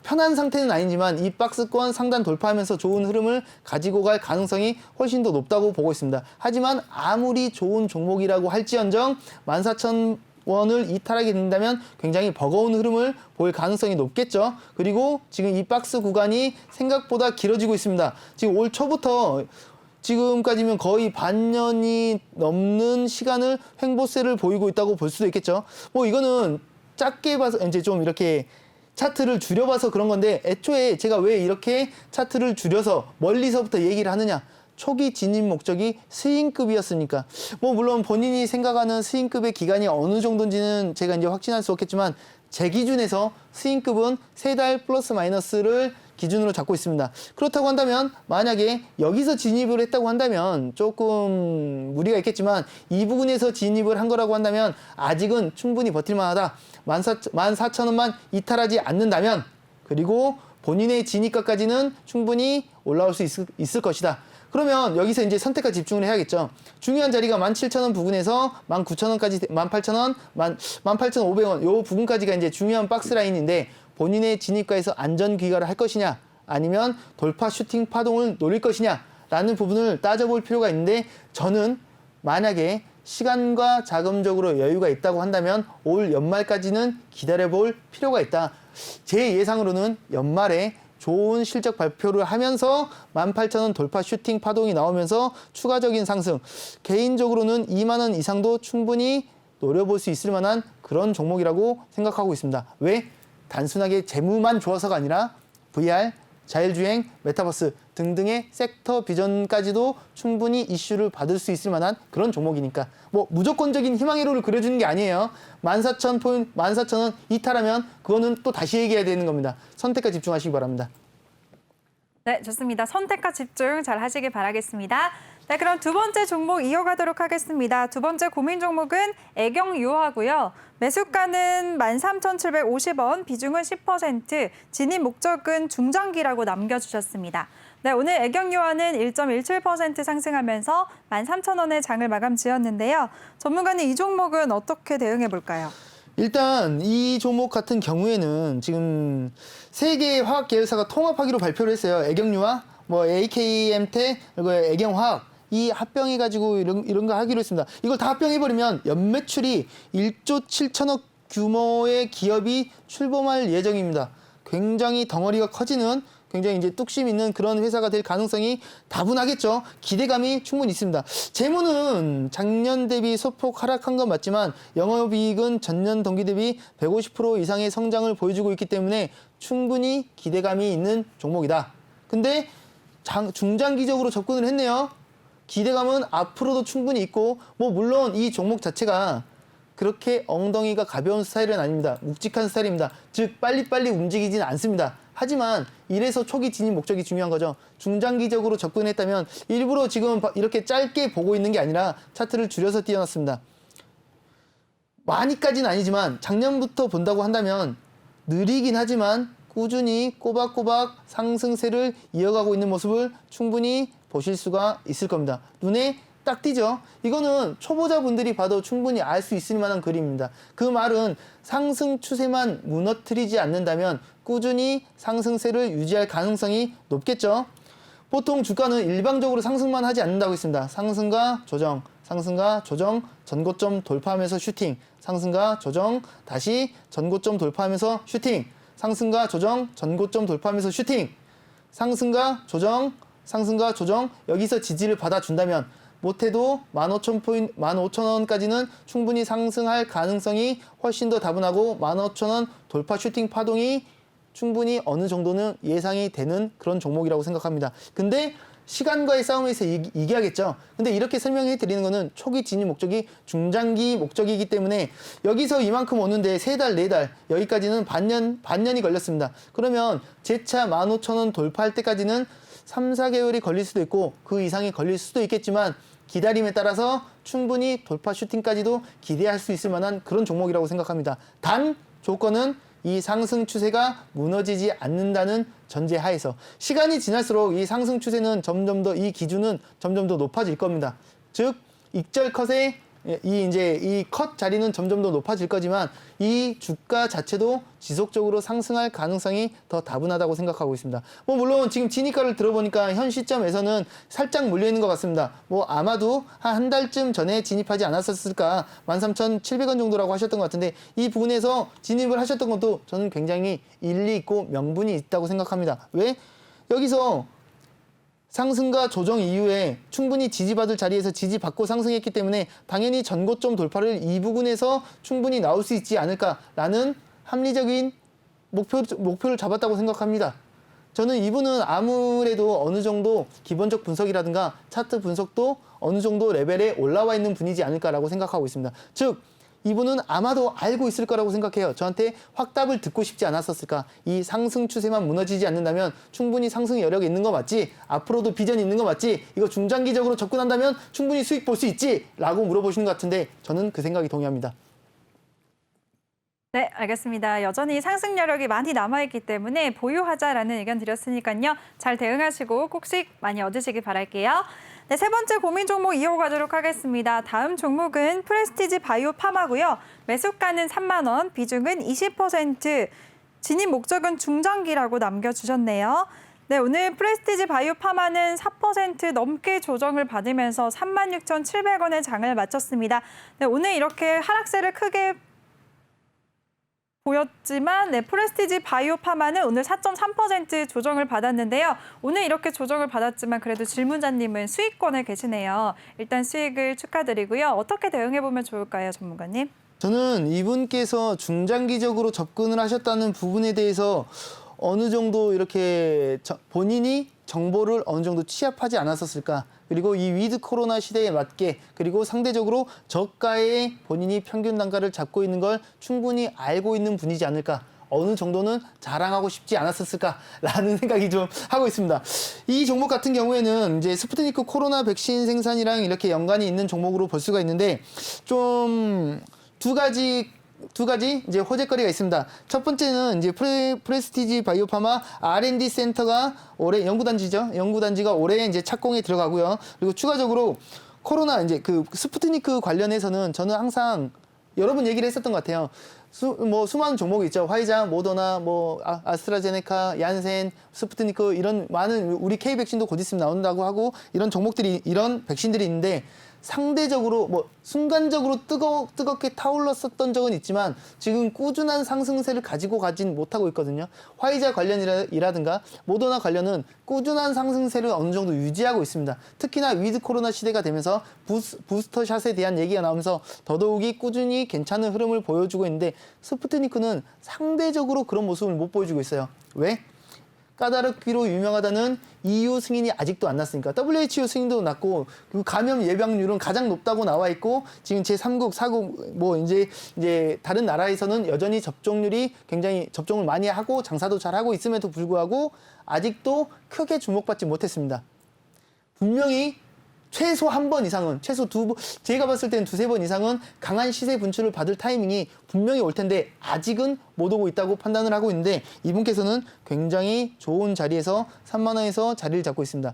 편한 상태는 아니지만 이 박스권 상단 돌파하면서 좋은 흐름을 가지고 갈 가능성이 훨씬 더 높다고 보고 있습니다. 하지만 아무리 좋은 종목이라고 할지언정 14,000원을 이탈하게 된다면 굉장히 버거운 흐름을 보일 가능성이 높겠죠. 그리고 지금 이 박스 구간이 생각보다 길어지고 있습니다. 지금 올 초부터 지금까지면 거의 반년이 넘는 시간을 횡보세를 보이고 있다고 볼 수도 있겠죠. 이거는 작게 봐서 이제 좀 이렇게 차트를 줄여봐서 그런 건데 애초에 제가 왜 이렇게 차트를 줄여서 멀리서부터 얘기를 하느냐. 초기 진입 목적이 스윙급이었으니까. 물론 본인이 생각하는 스윙급의 기간이 어느 정도인지는 제가 이제 확신할 수 없겠지만 제 기준에서 스윙급은 3달 플러스 마이너스를 기준으로 잡고 있습니다. 그렇다고 한다면 만약에 여기서 진입을 했다고 한다면 조금 무리가 있겠지만 이 부분에서 진입을 한 거라고 한다면 아직은 충분히 버틸만하다. 14,000원만 이탈하지 않는다면 그리고 본인의 진입가까지는 충분히 올라올 수 있을 것이다. 그러면 여기서 이제 선택과 집중을 해야겠죠. 중요한 자리가 17,000원 부근에서 19,000원까지, 18,000원, 18,500원 요 부근까지가 이제 중요한 박스 라인인데 본인의 진입가에서 안전 귀가를 할 것이냐 아니면 돌파 슈팅 파동을 노릴 것이냐 라는 부분을 따져볼 필요가 있는데 저는 만약에 시간과 자금적으로 여유가 있다고 한다면 올 연말까지는 기다려볼 필요가 있다. 제 예상으로는 연말에 좋은 실적 발표를 하면서 18,000원 돌파 슈팅 파동이 나오면서 추가적인 상승, 개인적으로는 2만 원 이상도 충분히 노려볼 수 있을 만한 그런 종목이라고 생각하고 있습니다. 왜? 단순하게 재무만 좋아서가 아니라 VR, 자율주행, 메타버스 등등의 섹터 비전까지도 충분히 이슈를 받을 수 있을 만한 그런 종목이니까 뭐 무조건적인 희망의 로를 그려주는 게 아니에요. 14,000원 이탈하면 그거는 또 다시 얘기해야 되는 겁니다. 선택과 집중하시기 바랍니다. 네, 좋습니다. 선택과 집중 잘 하시길 바라겠습니다. 네, 그럼 두 번째 종목 이어가도록 하겠습니다. 두 번째 고민 종목은 애경유화고요. 매수가는 13,750원, 비중은 10%, 진입 목적은 중장기라고 남겨주셨습니다. 네, 오늘 애경유화는 1.17% 상승하면서 13,000원의 장을 마감 지었는데요. 전문가님 이 종목은 어떻게 대응해 볼까요? 일단 이 종목 같은 경우에는 지금 세 개의 화학 계열사가 통합하기로 발표를 했어요. 애경유화, 뭐 AKMT, 그리고 애경화학 이 합병해가지고 이런 거 하기로 했습니다. 이걸 다 합병해버리면 연매출이 1조 7천억 규모의 기업이 출범할 예정입니다. 굉장히 덩어리가 커지는 굉장히 이제 뚝심 있는 그런 회사가 될 가능성이 다분하겠죠. 기대감이 충분히 있습니다. 재무는 작년 대비 소폭 하락한 건 맞지만 영업이익은 전년 동기 대비 150% 이상의 성장을 보여주고 있기 때문에 충분히 기대감이 있는 종목이다. 근데 중장기적으로 접근을 했네요. 기대감은 앞으로도 충분히 있고 뭐 물론 이 종목 자체가 그렇게 엉덩이가 가벼운 스타일은 아닙니다. 묵직한 스타일입니다. 즉 빨리빨리 움직이지는 않습니다. 하지만 이래서 초기 진입 목적이 중요한 거죠. 중장기적으로 접근했다면 일부러 지금 이렇게 짧게 보고 있는 게 아니라 차트를 줄여서 띄워놨습니다. 많이까지는 아니지만 작년부터 본다고 한다면 느리긴 하지만 꾸준히 꼬박꼬박 상승세를 이어가고 있는 모습을 충분히 보실 수가 있을 겁니다. 눈에 딱 띄죠. 이거는 초보자분들이 봐도 충분히 알 수 있을 만한 그림입니다. 그 말은 상승 추세만 무너뜨리지 않는다면 꾸준히 상승세를 유지할 가능성이 높겠죠. 보통 주가는 일방적으로 상승만 하지 않는다고 했습니다. 상승과 조정, 상승과 조정, 전고점 돌파하면서 슈팅, 상승과 조정, 다시 전고점 돌파하면서 슈팅, 상승과 조정, 전고점 돌파하면서 슈팅, 상승과 조정, 상승과 조정, 여기서 지지를 받아준다면 못해도 15,000원까지는 충분히 상승할 가능성이 훨씬 더 다분하고 15,000원 돌파 슈팅 파동이 충분히 어느 정도는 예상이 되는 그런 종목이라고 생각합니다. 근데 시간과의 싸움에서 이겨야겠죠. 근데 이렇게 설명해 드리는 거는 초기 진입 목적이 중장기 목적이기 때문에 여기서 이만큼 오는데 3달, 4달 여기까지는 반년이 걸렸습니다. 그러면 재차 15,000원 돌파할 때까지는 3, 4개월이 걸릴 수도 있고 그 이상이 걸릴 수도 있겠지만 기다림에 따라서 충분히 돌파 슈팅까지도 기대할 수 있을 만한 그런 종목이라고 생각합니다. 단 조건은 이 상승 추세가 무너지지 않는다는 전제 하에서 시간이 지날수록 이 상승 추세는 점점 더 이 기준은 점점 더 높아질 겁니다. 즉 익절 컷의 이 컷 자리는 점점 더 높아질 거지만 이 주가 자체도 지속적으로 상승할 가능성이 더 다분하다고 생각하고 있습니다. 뭐 물론 지금 진입가를 들어보니까 현 시점에서는 살짝 몰려 있는 것 같습니다. 뭐 아마도 한 달쯤 전에 진입하지 않았었을까 13,700원 정도라고 하셨던 것 같은데 이 부분에서 진입을 하셨던 것도 저는 굉장히 일리 있고 명분이 있다고 생각합니다. 왜? 여기서 상승과 조정 이후에 충분히 지지받을 자리에서 지지받고 상승했기 때문에 당연히 전고점 돌파를 이 부분에서 충분히 나올 수 있지 않을까라는 합리적인 목표를 잡았다고 생각합니다. 저는 이분은 아무래도 어느 정도 기본적 분석이라든가 차트 분석도 어느 정도 레벨에 올라와 있는 분이지 않을까라고 생각하고 있습니다. 즉 이분은 아마도 알고 있을 거라고 생각해요. 저한테 확답을 듣고 싶지 않았었을까? 이 상승 추세만 무너지지 않는다면 충분히 상승 여력이 있는 거 맞지? 앞으로도 비전이 있는 거 맞지? 이거 중장기적으로 접근한다면 충분히 수익 볼 수 있지? 라고 물어보시는 것 같은데 저는 그 생각이 동의합니다. 네, 알겠습니다. 여전히 상승 여력이 많이 남아있기 때문에 보유하자라는 의견 드렸으니까요. 잘 대응하시고 꼭 수익 많이 얻으시길 바랄게요. 네, 세 번째 고민 종목 이어가도록 하겠습니다. 다음 종목은 프레스티지 바이오 파마고요. 매수가는 3만 원, 비중은 20%, 진입 목적은 중장기라고 남겨주셨네요. 네, 오늘 프레스티지 바이오 파마는 4% 넘게 조정을 받으면서 36,700원의 장을 마쳤습니다. 네, 오늘 이렇게 하락세를 크게 보였지만 프레스티지 바이오 파마는 오늘 4.3% 조정을 받았는데요. 오늘 이렇게 조정을 받았지만 그래도 질문자님은 수익권에 계시네요. 일단 수익을 축하드리고요. 어떻게 대응해보면 좋을까요, 전문가님? 저는 이분께서 중장기적으로 접근을 하셨다는 부분에 대해서 어느 정도 이렇게 본인이 정보를 어느 정도 취합하지 않았었을까. 그리고 이 위드 코로나 시대에 맞게 그리고 상대적으로 저가의 본인이 평균 단가를 잡고 있는 걸 충분히 알고 있는 분이지 않을까. 어느 정도는 자랑하고 싶지 않았었을까라는 생각이 좀 하고 있습니다. 이 종목 같은 경우에는 이제 스푸트니크 코로나 백신 생산이랑 이렇게 연관이 있는 종목으로 볼 수가 있는데 좀 두 가지 이제 호재거리가 있습니다. 첫 번째는 이제 프레스티지 바이오파마 R&D 센터가 올해 연구단지가 올해 이제 착공에 들어가고요. 그리고 추가적으로 코로나 이제 그 스푸트니크 관련해서는 저는 항상 여러 번 얘기를 했었던 것 같아요. 수많은 종목이 있죠. 화이자, 모더나, 아스트라제네카, 얀센, 스푸트니크 이런 많은 우리 K 백신도 곧 있으면 나온다고 하고 이런 종목들이 이런 백신들이 있는데 상대적으로 순간적으로 뜨겁게 타올랐었던 적은 있지만 지금 꾸준한 상승세를 가지고 가진 못하고 있거든요. 화이자 관련이라든가 모더나 관련은 꾸준한 상승세를 어느 정도 유지하고 있습니다. 특히나 위드 코로나 시대가 되면서 부스터샷에 대한 얘기가 나오면서 더더욱이 꾸준히 괜찮은 흐름을 보여주고 있는데 스푸트니크는 상대적으로 그런 모습을 못 보여주고 있어요. 왜? 까다롭기로 유명하다는 EU 승인이 아직도 안 났으니까. WHO 승인도 났고 그리고 감염 예방률은 가장 높다고 나와 있고 지금 제3국, 4국 이제 다른 나라에서는 여전히 접종률이 굉장히 접종을 많이 하고 장사도 잘 하고 있음에도 불구하고 아직도 크게 주목받지 못했습니다. 분명히 최소 한 번 이상은, 제가 봤을 때는 두세 번 이상은 강한 시세 분출을 받을 타이밍이 분명히 올 텐데 아직은 못 오고 있다고 판단을 하고 있는데 이분께서는 굉장히 좋은 자리에서 3만 원에서 자리를 잡고 있습니다.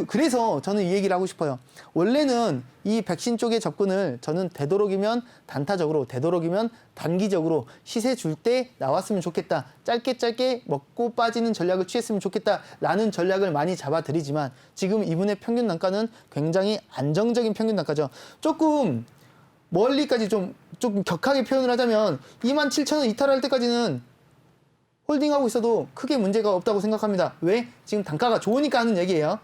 그래서 저는 이 얘기를 하고 싶어요. 원래는 이 백신 쪽의 접근을 저는 되도록이면 단타적으로, 되도록이면 단기적으로 시세 줄 때 나왔으면 좋겠다. 짧게 먹고 빠지는 전략을 취했으면 좋겠다라는 전략을 많이 잡아드리지만 지금 이분의 평균 단가는 굉장히 안정적인 평균 단가죠. 조금 멀리까지 좀 격하게 표현을 하자면 27,000원 이탈할 때까지는 홀딩하고 있어도 크게 문제가 없다고 생각합니다. 왜? 지금 단가가 좋으니까 하는 얘기예요.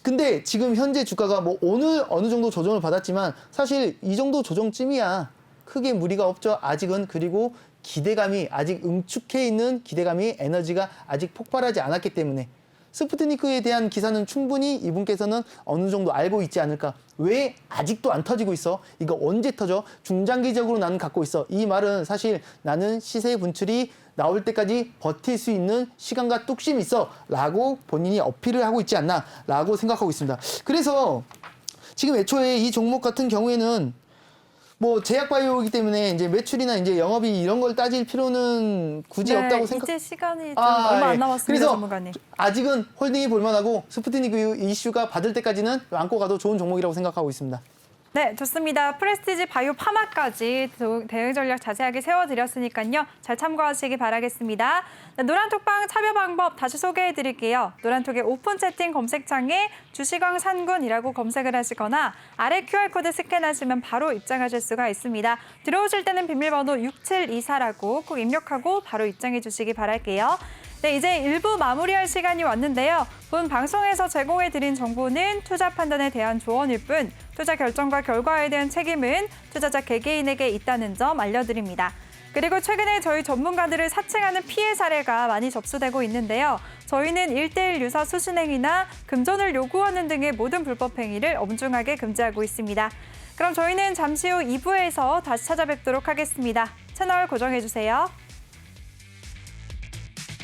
근데 지금 현재 주가가 오늘 어느 정도 조정을 받았지만 사실 이 정도 조정쯤이야 크게 무리가 없죠. 아직은. 그리고 기대감이 아직 응축해 있는 기대감이 에너지가 아직 폭발하지 않았기 때문에 스푸트니크에 대한 기사는 충분히 이분께서는 어느 정도 알고 있지 않을까. 왜 아직도 안 터지고 있어? 이거 언제 터져? 중장기적으로 나는 갖고 있어. 이 말은 사실 나는 시세 분출이 나올 때까지 버틸 수 있는 시간과 뚝심이 있어 라고 본인이 어필을 하고 있지 않나 라고 생각하고 있습니다. 그래서 지금 애초에 이 종목 같은 경우에는 제약바이오이기 때문에 이제 매출이나 이제 영업이 이런 걸 따질 필요는 굳이 없다고 생각. 이제 시간이 좀 얼마 안 남았습니다, 그래서 전문가님. 아직은 홀딩이 볼만하고 스푸트니크 이슈가 받을 때까지는 안고 가도 좋은 종목이라고 생각하고 있습니다. 네, 좋습니다. 프레스티지 바이오 파마까지 대응 전략 자세하게 세워드렸으니까요. 잘 참고하시기 바라겠습니다. 네, 노란톡방 참여 방법 다시 소개해드릴게요. 노란톡의 오픈 채팅 검색창에 주식왕 산군이라고 검색을 하시거나 아래 QR코드 스캔하시면 바로 입장하실 수가 있습니다. 들어오실 때는 비밀번호 6724라고 꼭 입력하고 바로 입장해 주시기 바랄게요. 네, 이제 1부 마무리할 시간이 왔는데요. 본 방송에서 제공해드린 정보는 투자 판단에 대한 조언일 뿐 투자 결정과 결과에 대한 책임은 투자자 개개인에게 있다는 점 알려드립니다. 그리고 최근에 저희 전문가들을 사칭하는 피해 사례가 많이 접수되고 있는데요. 저희는 1:1 유사 수신행위나 금전을 요구하는 등의 모든 불법 행위를 엄중하게 금지하고 있습니다. 그럼 저희는 잠시 후 2부에서 다시 찾아뵙도록 하겠습니다. 채널 고정해주세요.